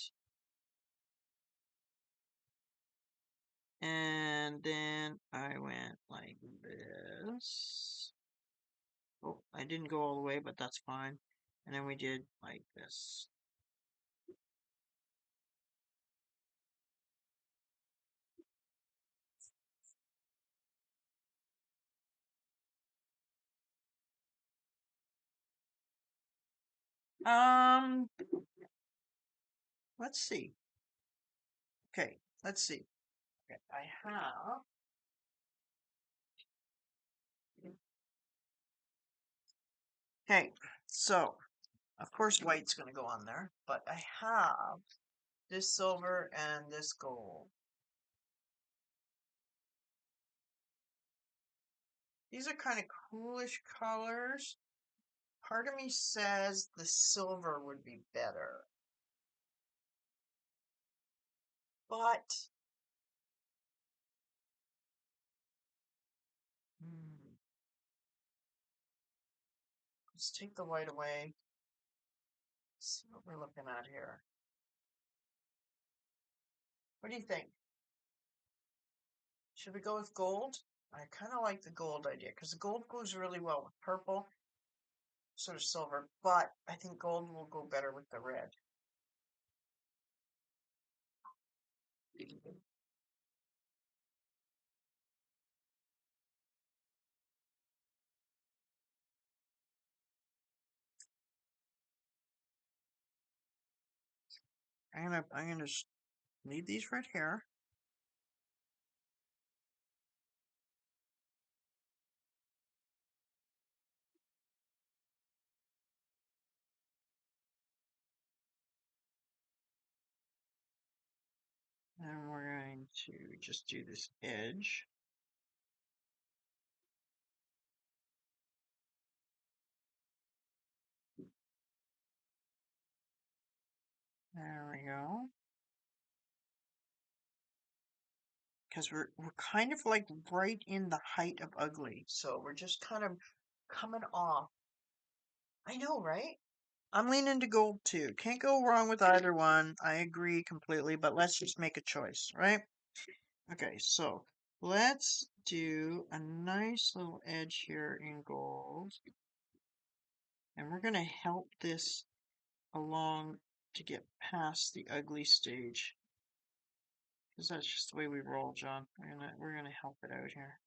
And then I went like this. Oh, I didn't go all the way, but that's fine. And then we did like this. Um, let's see. Okay, let's see. Okay, I have. Okay, so of course white's going to go on there, but I have this silver and this gold. These are kind of coolish colors. Part of me says the silver would be better. But let's take the white away. See what we're looking at here. What do you think? Should we go with gold? I kind of like the gold idea because the gold goes really well with purple, sort of silver, but I think gold will go better with the red. I'm gonna just leave these right here. And we're going to just do this edge. There we go. Because we're kind of like right in the height of ugly. So we're just kind of coming off. I know, right? I'm leaning to gold too. Can't go wrong with either one. I agree completely, but let's just make a choice, right? Okay, so let's do a nice little edge here in gold. And we're going to help this along to get past the ugly stage. Because that's just the way we roll, John. We're gonna help it out here.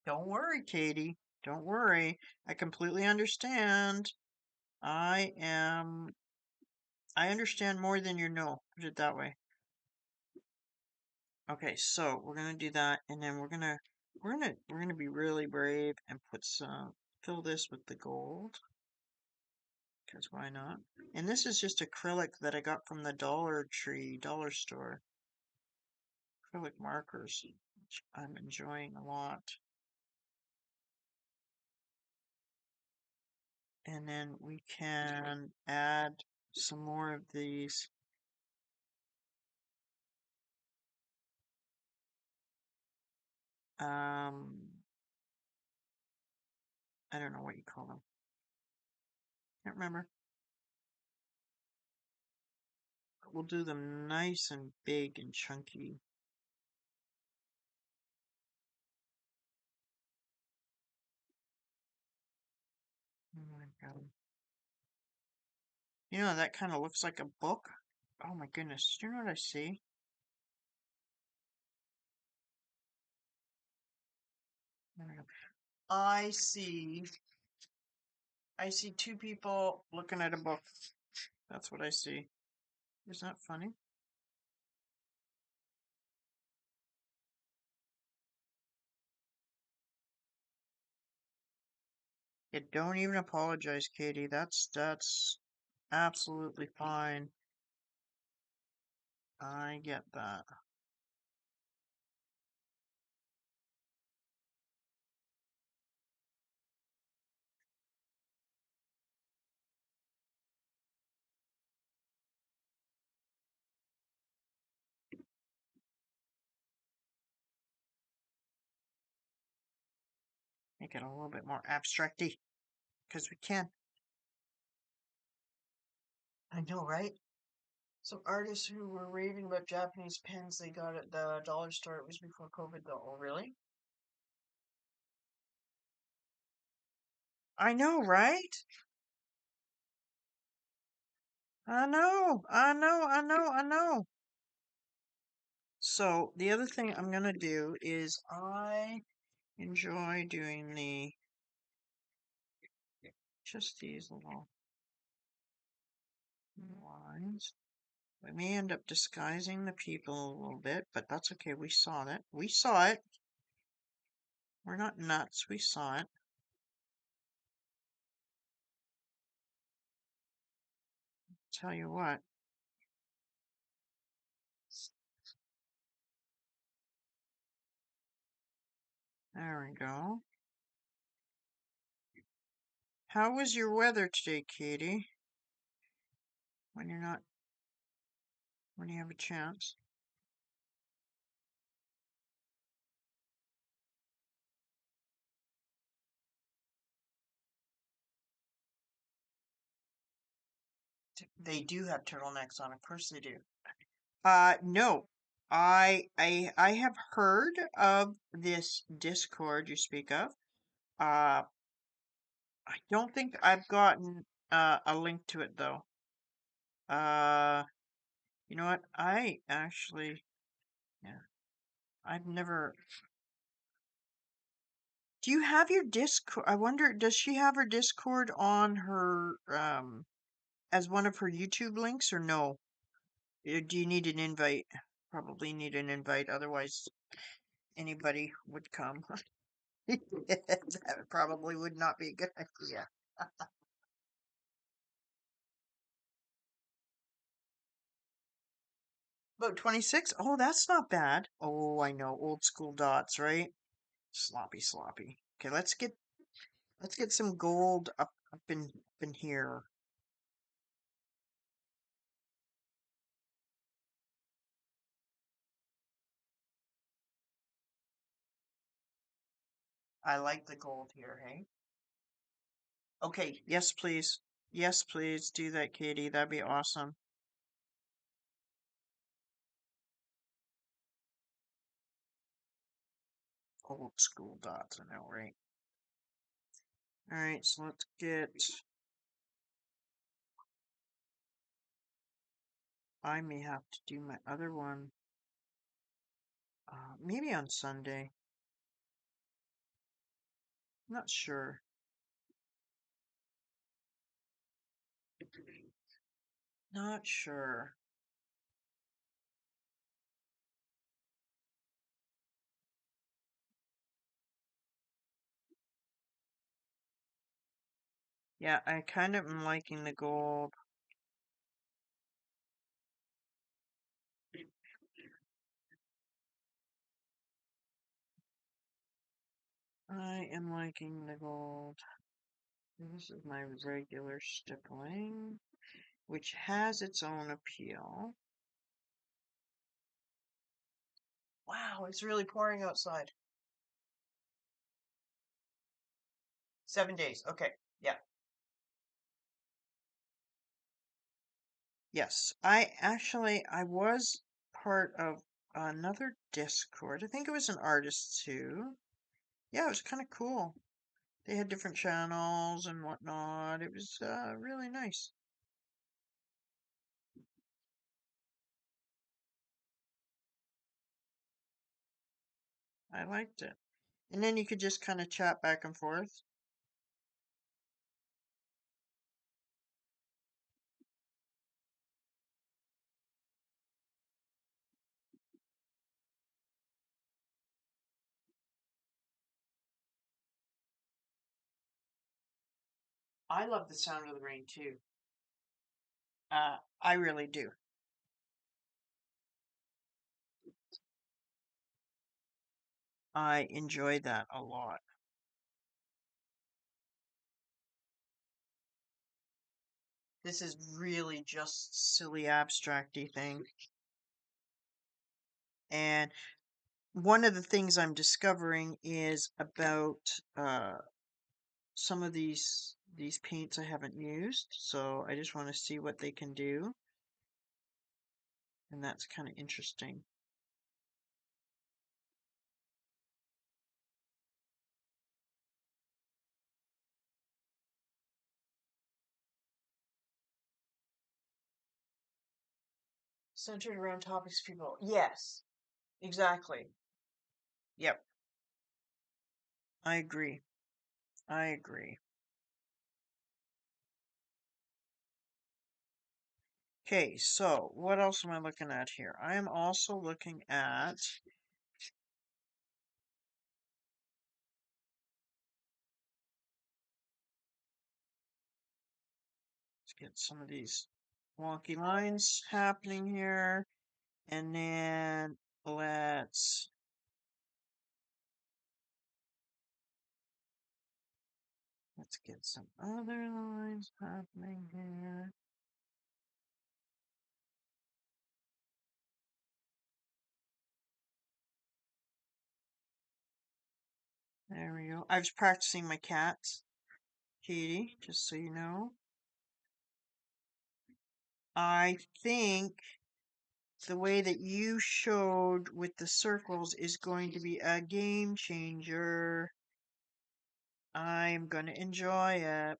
Don't worry, Katie. Don't worry. I completely understand. I am I understand more than you know. Put it that way. Okay, so we're gonna do that, and then we're gonna be really brave and put some fill this with the gold. Because why not? And this is just acrylic that I got from the Dollar Tree dollar store. Acrylic markers, which I'm enjoying a lot. And then we can add some more of these I don't know what you call them. Can't remember. But we'll do them nice and big and chunky. Oh my god. You know, that kind of looks like a book. Oh my goodness. Do you know what I see? There we go. I see I see two people looking at a book. That's what I see. Isn't that funny? Yeah, don't even apologize, Katie. That's absolutely fine. I get that. Make it a little bit more abstracty, because we can. I know, right? Some artists who were raving about Japanese pens they got at the dollar store. It was before COVID, though. Oh, really? I know, right? I know, I know, I know, I know. So the other thing I'm gonna do is I enjoy doing just these little lines. We may end up disguising the people a little bit, but that's okay. We saw it. We saw it. We're not nuts. We saw it. Tell you what. There we go. How was your weather today, Katie? When you're not, when you have a chance. They do have turtlenecks on. Of course they do. No. I have heard of this Discord you speak of. Uh, I don't think I've gotten a link to it though. Uh, you know what? I actually, yeah, I've never. Do you have your Discord? I wonder, does she have her Discord on her as one of her YouTube links or no? Do you need an invite? Probably need an invite, otherwise anybody would come. That probably would not be a good idea. About 26? Oh, that's not bad. Oh, I know. Old school dots, right? Sloppy, sloppy. Okay, let's get some gold up in here. I like the gold here, hey? Okay, yes, please. Yes, please. Do that, Katie. That'd be awesome. Old school dots, I know, right? Alright, so let's get. I may have to do my other one maybe on Sunday. Not sure. Not sure. Yeah, I kind of am liking the gold. I am liking the gold. This is my regular stippling, which has its own appeal. Wow, it's really pouring outside. 7 days. Okay. Yeah. Yes. I was part of another Discord. I think it was an artist too. Yeah, it was kind of cool. They had different channels and whatnot. It was really nice. I liked it. And then you could just kind of chat back and forth. I love the sound of the rain too. I really do. I enjoy that a lot. This is really just silly abstracty thing. And one of the things I'm discovering is about some of these paints I haven't used. So I just want to see what they can do. And that's kind of interesting. Centered around topics people. Yes, exactly. Yep, I agree. I agree. Okay, so what else am I looking at here? I am also looking at, let's get some of these wonky lines happening here. And then let's get some other lines happening here. There we go. I was practicing my cats, Katie, just so you know. I think the way that you showed with the circles is going to be a game changer. I'm going to enjoy it.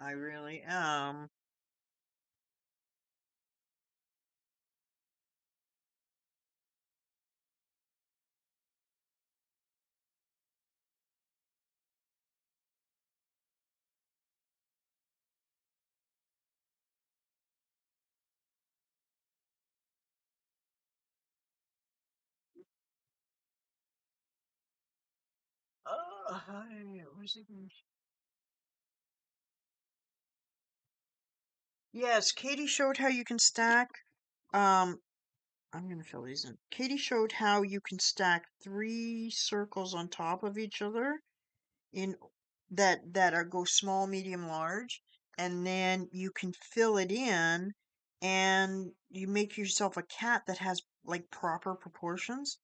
I really am. Where's it going? Yes, Katie showed how you can stack. Um, I'm gonna fill these in. Katie showed how you can stack 3 circles on top of each other in that are go small, medium, large, and then you can fill it in, and you make yourself a cat that has like proper proportions.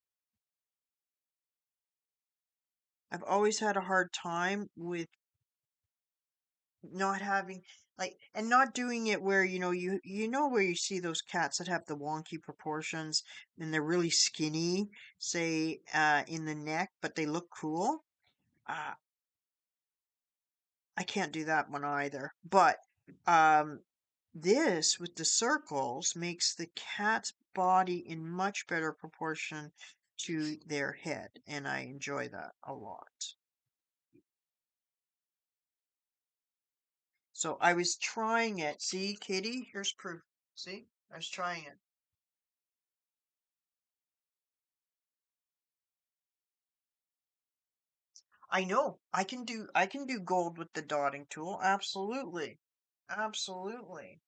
I've always had a hard time with not having like and not doing it where you know where you see those cats that have the wonky proportions and they're really skinny, say in the neck, but they look cool. uh I can't do that one either, but um this with the circles makes the cat's body in much better proportion to their head, and I enjoy that a lot. So I was trying it. See, Katie, here's proof. See, I was trying it. I know. I can do gold with the dotting tool. Absolutely. Absolutely.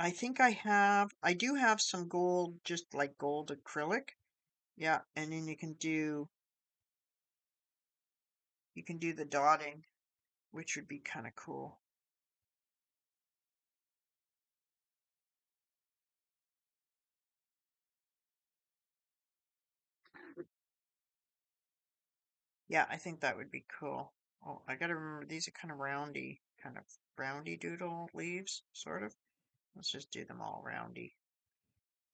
I do have some gold, just like gold acrylic. Yeah, and then you can do the dotting, which would be kind of cool. Yeah, I think that would be cool. Oh, I gotta remember these are kind of roundy doodle leaves, sort of. Let's just do them all roundy.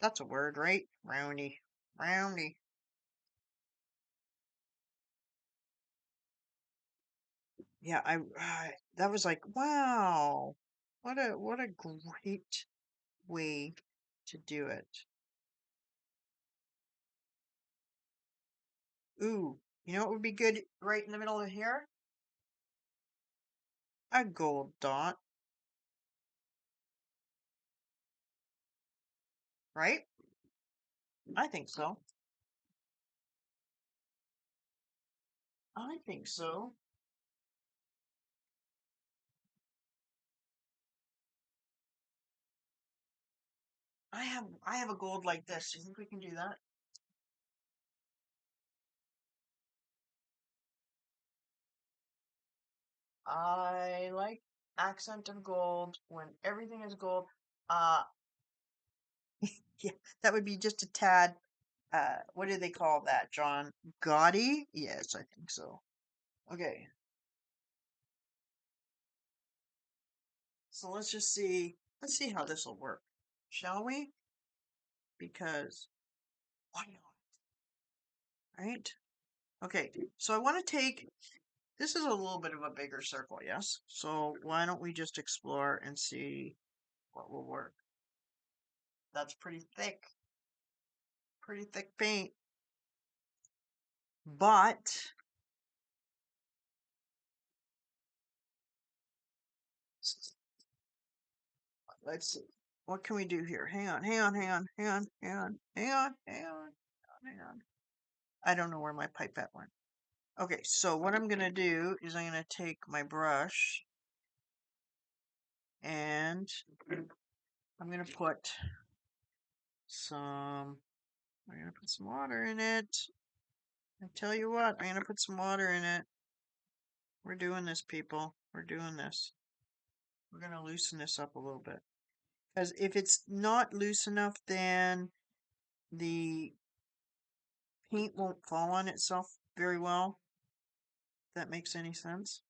That's a word, right? Roundy. Roundy. Yeah, that was like, wow. What a great way to do it. Ooh, you know what would be good right in the middle of here? A gold dot, right? I think so. I think so. I have a gold like this. You think we can do that? I like accent of gold when everything is gold. Uh yeah, that would be just a tad what do they call that, John? Gaudy? Yes, I think so. Okay. So let's see how this will work. Shall we? Because why not? Right? Okay. So I want to take this is a little bit of a bigger circle, yes? So why don't we just explore and see what will work? That's pretty thick paint. But let's see. What can we do here? Hang on, hang on, hang on, hang on, hang on, hang on, hang on, hang on. I don't know where my pipette went. Okay, so what I'm gonna do is I'm gonna take my brush and I'm gonna put some I'm gonna put some water in it. I tell you what, I'm gonna put some water in it. We're doing this, people. We're doing this. We're gonna loosen this up a little bit. Because if it's not loose enough, then the paint won't fall on itself very well. If that makes any sense.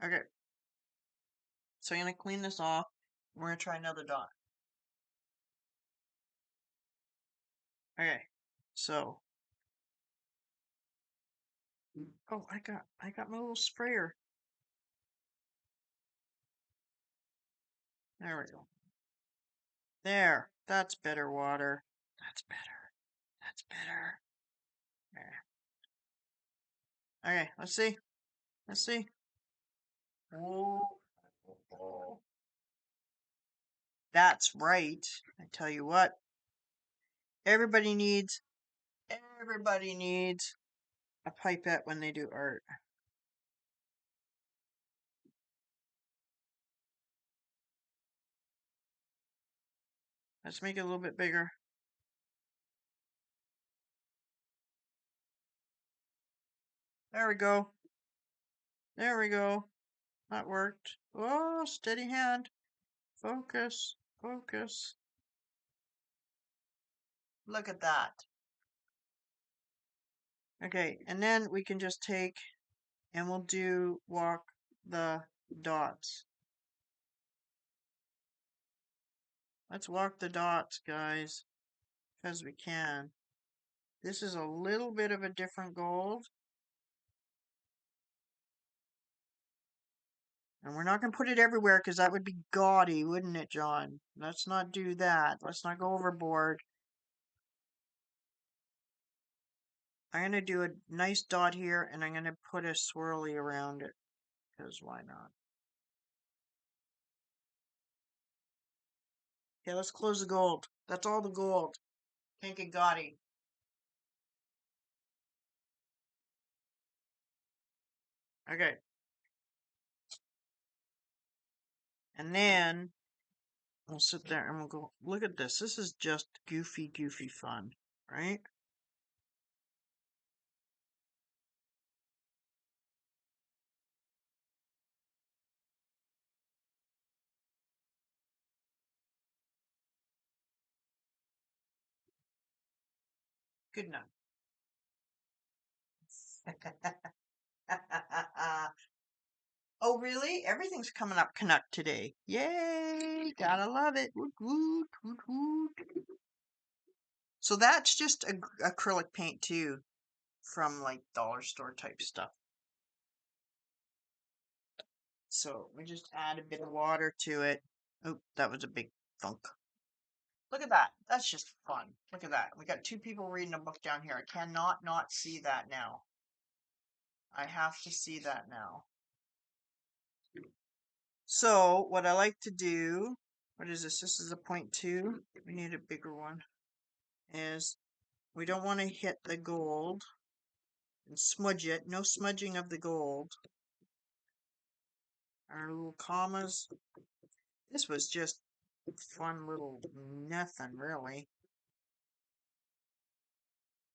Okay, so I'm gonna clean this off. We're gonna try another dot. Okay, so oh, I got my little sprayer. There we go. There. That's better water. That's better. That's better. There. Okay, let's see. Let's see. Oh, oh, That's right. I tell you what, everybody needs everybody needs a pipette when they do art. Let's make it a little bit bigger. There we go. There we go. That worked. Oh, steady hand. Focus. Focus. Look at that. Okay, and then we can just take and we'll do walk the dots. Let's walk the dots, guys, because we can. This is a little bit of a different gold. And we're not going to put it everywhere because that would be gaudy, wouldn't it, John? Let's not do that. Let's not go overboard. I'm going to do a nice dot here, and I'm going to put a swirly around it, because why not? Okay, let's close the gold. That's all the gold. Can't get gaudy. Okay. And then we'll sit there and we'll go, look at this. This is just goofy, goofy fun, right? Good enough. Oh, really? Everything's coming up Canuck today. Yay! Gotta love it. Woot, woot, woot, woot. So that's just acrylic paint too, from like dollar store type stuff. So we just add a bit of water to it. Oh, that was a big thunk. Look at that. That's just fun. Look at that. We got two people reading a book down here. I cannot not see that now. I have to see that now. So what I like to do, what is this? This is a 0.2. We need a bigger one. Is we don't want to hit the gold and smudge it. No smudging of the gold. Our little commas. This was just fun little nothing really.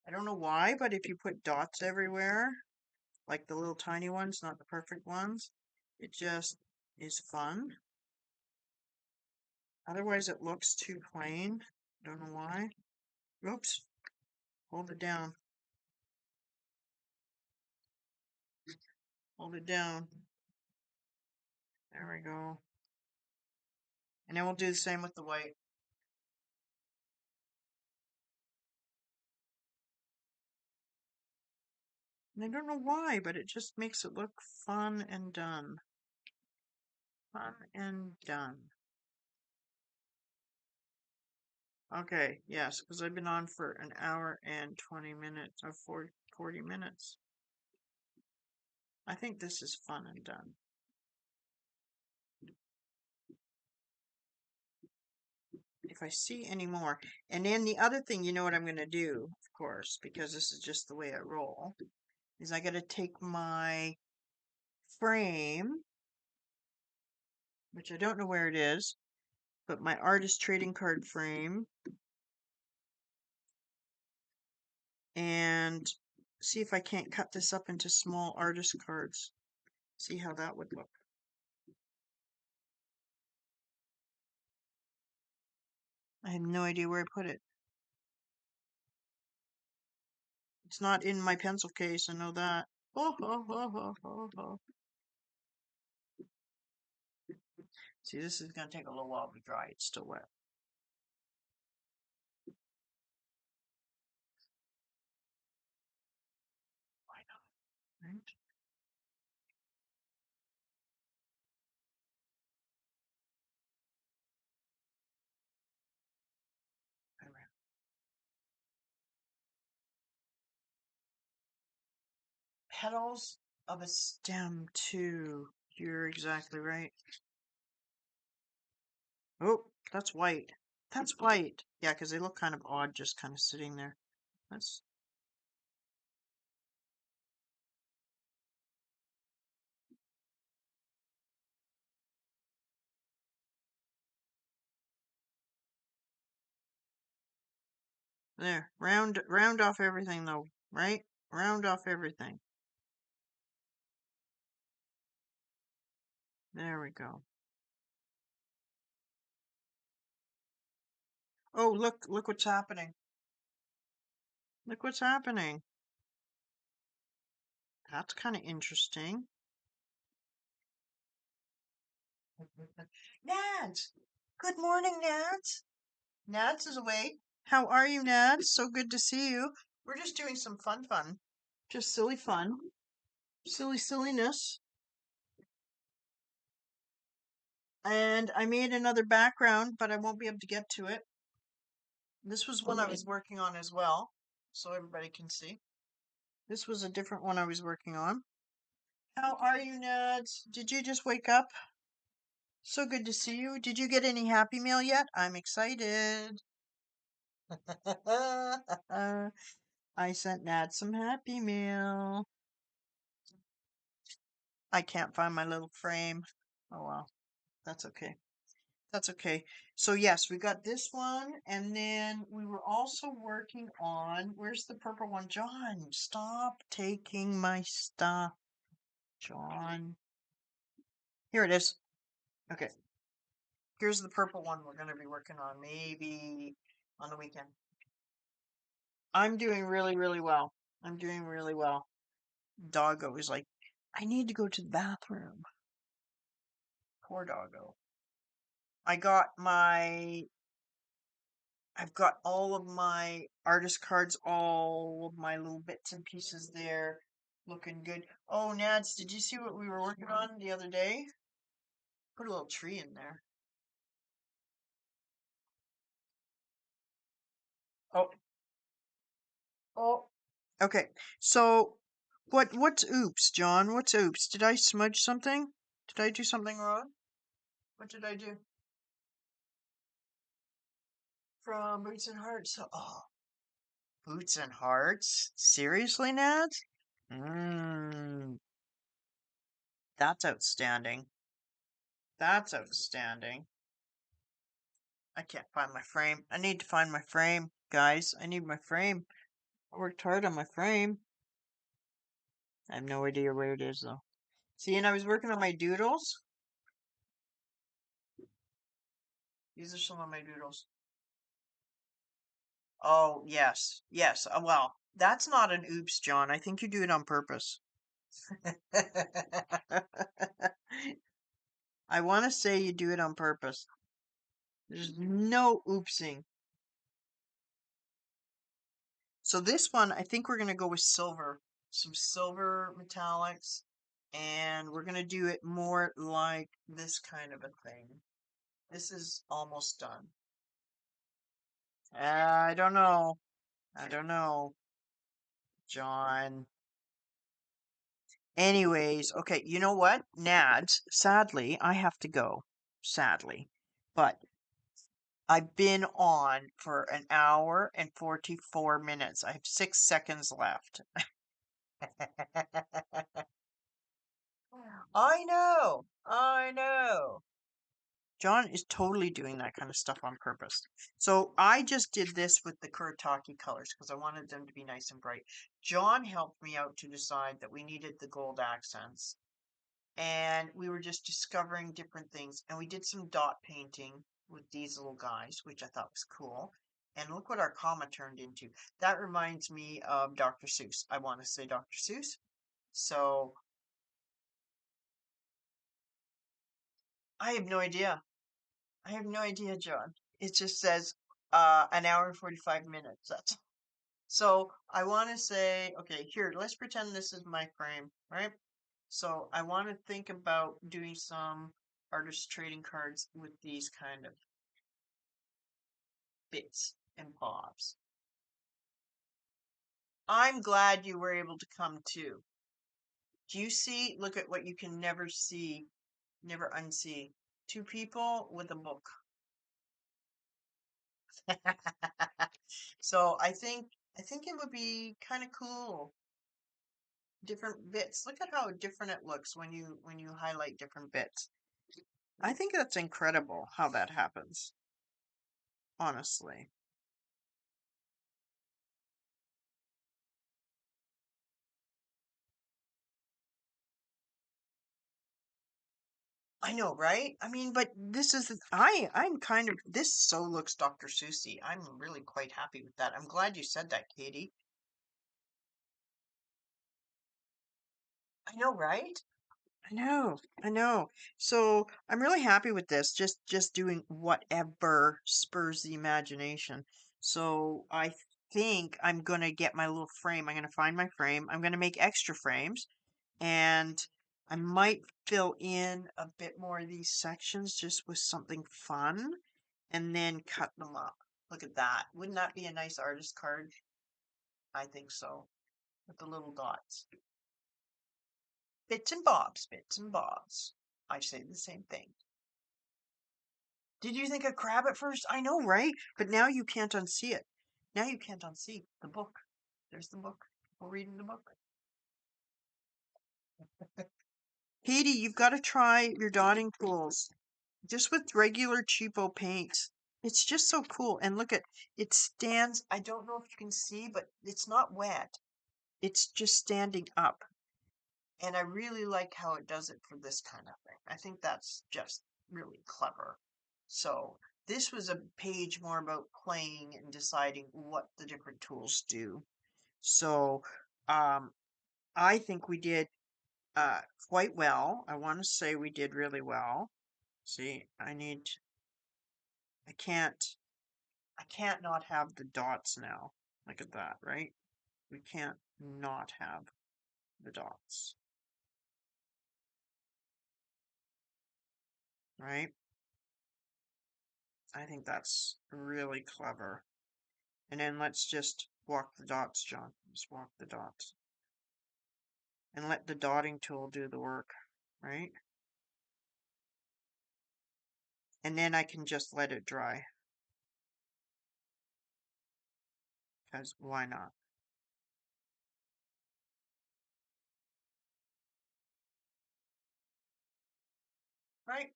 I don't know why, but if you put dots everywhere, like the little tiny ones, not the perfect ones, it just is fun. Otherwise it looks too plain. Don't know why. Oops. Hold it down. Hold it down. There we go. And then we'll do the same with the white. And I don't know why, but it just makes it look fun and done. Fun and done. Okay, yes, because I've been on for an hour and 20 minutes, or 40 minutes. I think this is fun and done. If I see any more. And then the other thing, you know what I'm going to do, of course, because this is just the way I roll, is I got to take my frame, which I don't know where it is, but my artist trading card frame, and see if I can't cut this up into small artist cards. See how that would look. I have no idea where I put it. It's not in my pencil case, I know that. Oh, oh, oh, oh, oh, oh. See, this is going to take a little while to dry. It's still wet. Why not? Right? Petals of a stem, too. You're exactly right. Oh, That's white. That's white. Yeah, because they look kind of odd just kind of sitting there. That's there. Round off everything though, right? Round off everything. There we go. Oh, look what's happening. Look what's happening. That's kind of interesting. Nads! Good morning, Nads. Nads is awake. How are you, Nads? So good to see you. We're just doing some fun. Just silly fun. Silliness. And I made another background, but I won't be able to get to it. This was one I was working on as well, so everybody can see. This was a different one I was working on. How are you, Nads? Did you just wake up? So good to see you. Did you get any Happy Meal yet? I'm excited. I sent Nat some Happy Meal. I can't find my little frame. Oh well, that's okay. That's okay. So yes, we got this one, and then we were also working on, where's the purple one? John, stop taking my stuff. John. Here it is. Okay. Here's the purple one we're going to be working on maybe on the weekend. I'm doing really well. I'm doing really well. Doggo is like, I need to go to the bathroom. Poor doggo. I got my I've got all of my artist cards, all of my little bits and pieces there, looking good. Oh, Nads, did you see what we were working on the other day? Put a little tree in there. Oh, oh. Okay, so what's oops, John? What's oops? Did I smudge something? Did I do something wrong? What did I do? From Boots and Hearts. Oh, Boots and Hearts? Seriously, Nads? Mmm, that's outstanding. That's outstanding. I can't find my frame. I need to find my frame, guys. I need my frame. I worked hard on my frame. I have no idea where it is, though. See, and I was working on my doodles. These are some of my doodles. Oh, yes. Yes. Well, that's not an oops, John. I think you do it on purpose. I want to say you do it on purpose. There's no oopsing. So this one, I think we're going to go with silver. Some silver metallics. And we're going to do it more like this kind of a thing. This is almost done. I don't know. I don't know, John. Anyways, okay, you know what? Nads, sadly, I have to go. Sadly. But I've been on for an hour and 44 minutes. I have 6 seconds left. I know. I know. John is totally doing that kind of stuff on purpose. So I just did this with the Kuretake colors because I wanted them to be nice and bright. John helped me out to decide that we needed the gold accents. And we were just discovering different things. And we did some dot painting with these little guys, which I thought was cool. And look what our comma turned into. That reminds me of Dr. Seuss. I want to say Dr. Seuss. So I have no idea. I have no idea, John. It just says an hour and 45 minutes. That's so I want to say, okay, here, let's pretend this is my frame, right? So I want to think about doing some artist trading cards with these kind of bits and bobs. I'm glad you were able to come too. Do you see? Look at what you can never see, never unsee. Two people with a book. So I think it would be kind of cool. Different bits. Look at how different it looks when you highlight different bits. I think that's incredible how that happens, honestly. I know, right? I mean, but this is I'm kind of this so looks Dr. Seussy. I'm really quite happy with that. I'm glad you said that, Katie. I know, right? I know, I know. So I'm really happy with this. Just doing whatever spurs the imagination. So I think I'm gonna get my little frame. I'm gonna find my frame. I'm gonna make extra frames, and I might fill in a bit more of these sections just with something fun, and then cut them up. Look at that. Wouldn't that be a nice artist card? I think so. With the little dots. Bits and bobs, bits and bobs. I say the same thing. Did you think a crab at first? I know, right? But now you can't unsee it. Now you can't unsee the book. There's the book. We're reading the book. Katie, you've got to try your dotting tools. Just with regular cheapo paints. It's just so cool. And look at it stands. I don't know if you can see, but it's not wet. It's just standing up. And I really like how it does it for this kind of thing. I think that's just really clever. So this was a page more about playing and deciding what the different tools do. So um, I think we did quite well. I want to say we did really well. See, I can't, I can't not have the dots now. Look at that, right? We can't not have the dots, right? I think that's really clever. And then let's just walk the dots, John. Just walk the dots. And let the dotting tool do the work, right? And then I can just let it dry. Because why not? Right?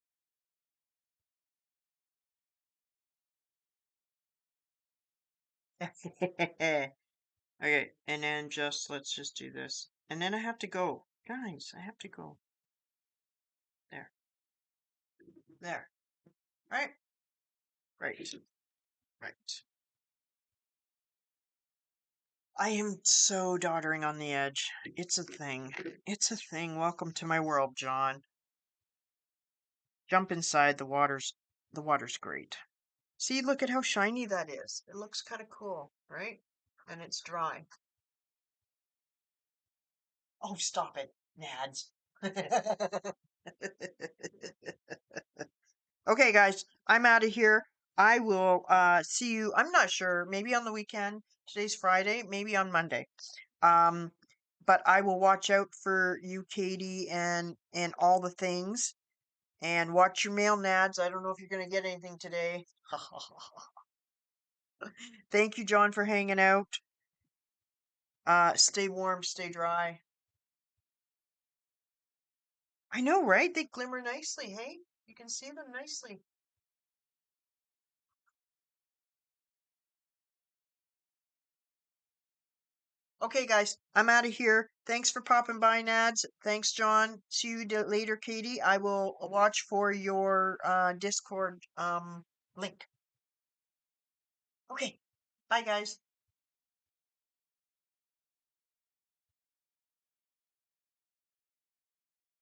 Okay, and then let's just do this. And then I have to go. Guys, I have to go. There. There. Right? Right. Right. I am so doddering on the edge. It's a thing. It's a thing. Welcome to my world, John. Jump inside. The water's great. See, look at how shiny that is. It looks kind of cool, right? And it's dry. Oh, stop it, Nads. Okay, guys, I'm out of here. I will see you. I'm not sure. Maybe on the weekend. Today's Friday. Maybe on Monday. Um, but I will watch out for you, Katie, and all the things. And watch your mail, Nads. I don't know if you're gonna get anything today. Thank you, John, for hanging out. Stay warm, stay dry. I know, right? They glimmer nicely, hey? You can see them nicely. Okay, guys, I'm out of here. Thanks for popping by, Nads. Thanks, John. See you later, Katie. I will watch for your Discord link. Okay, bye, guys.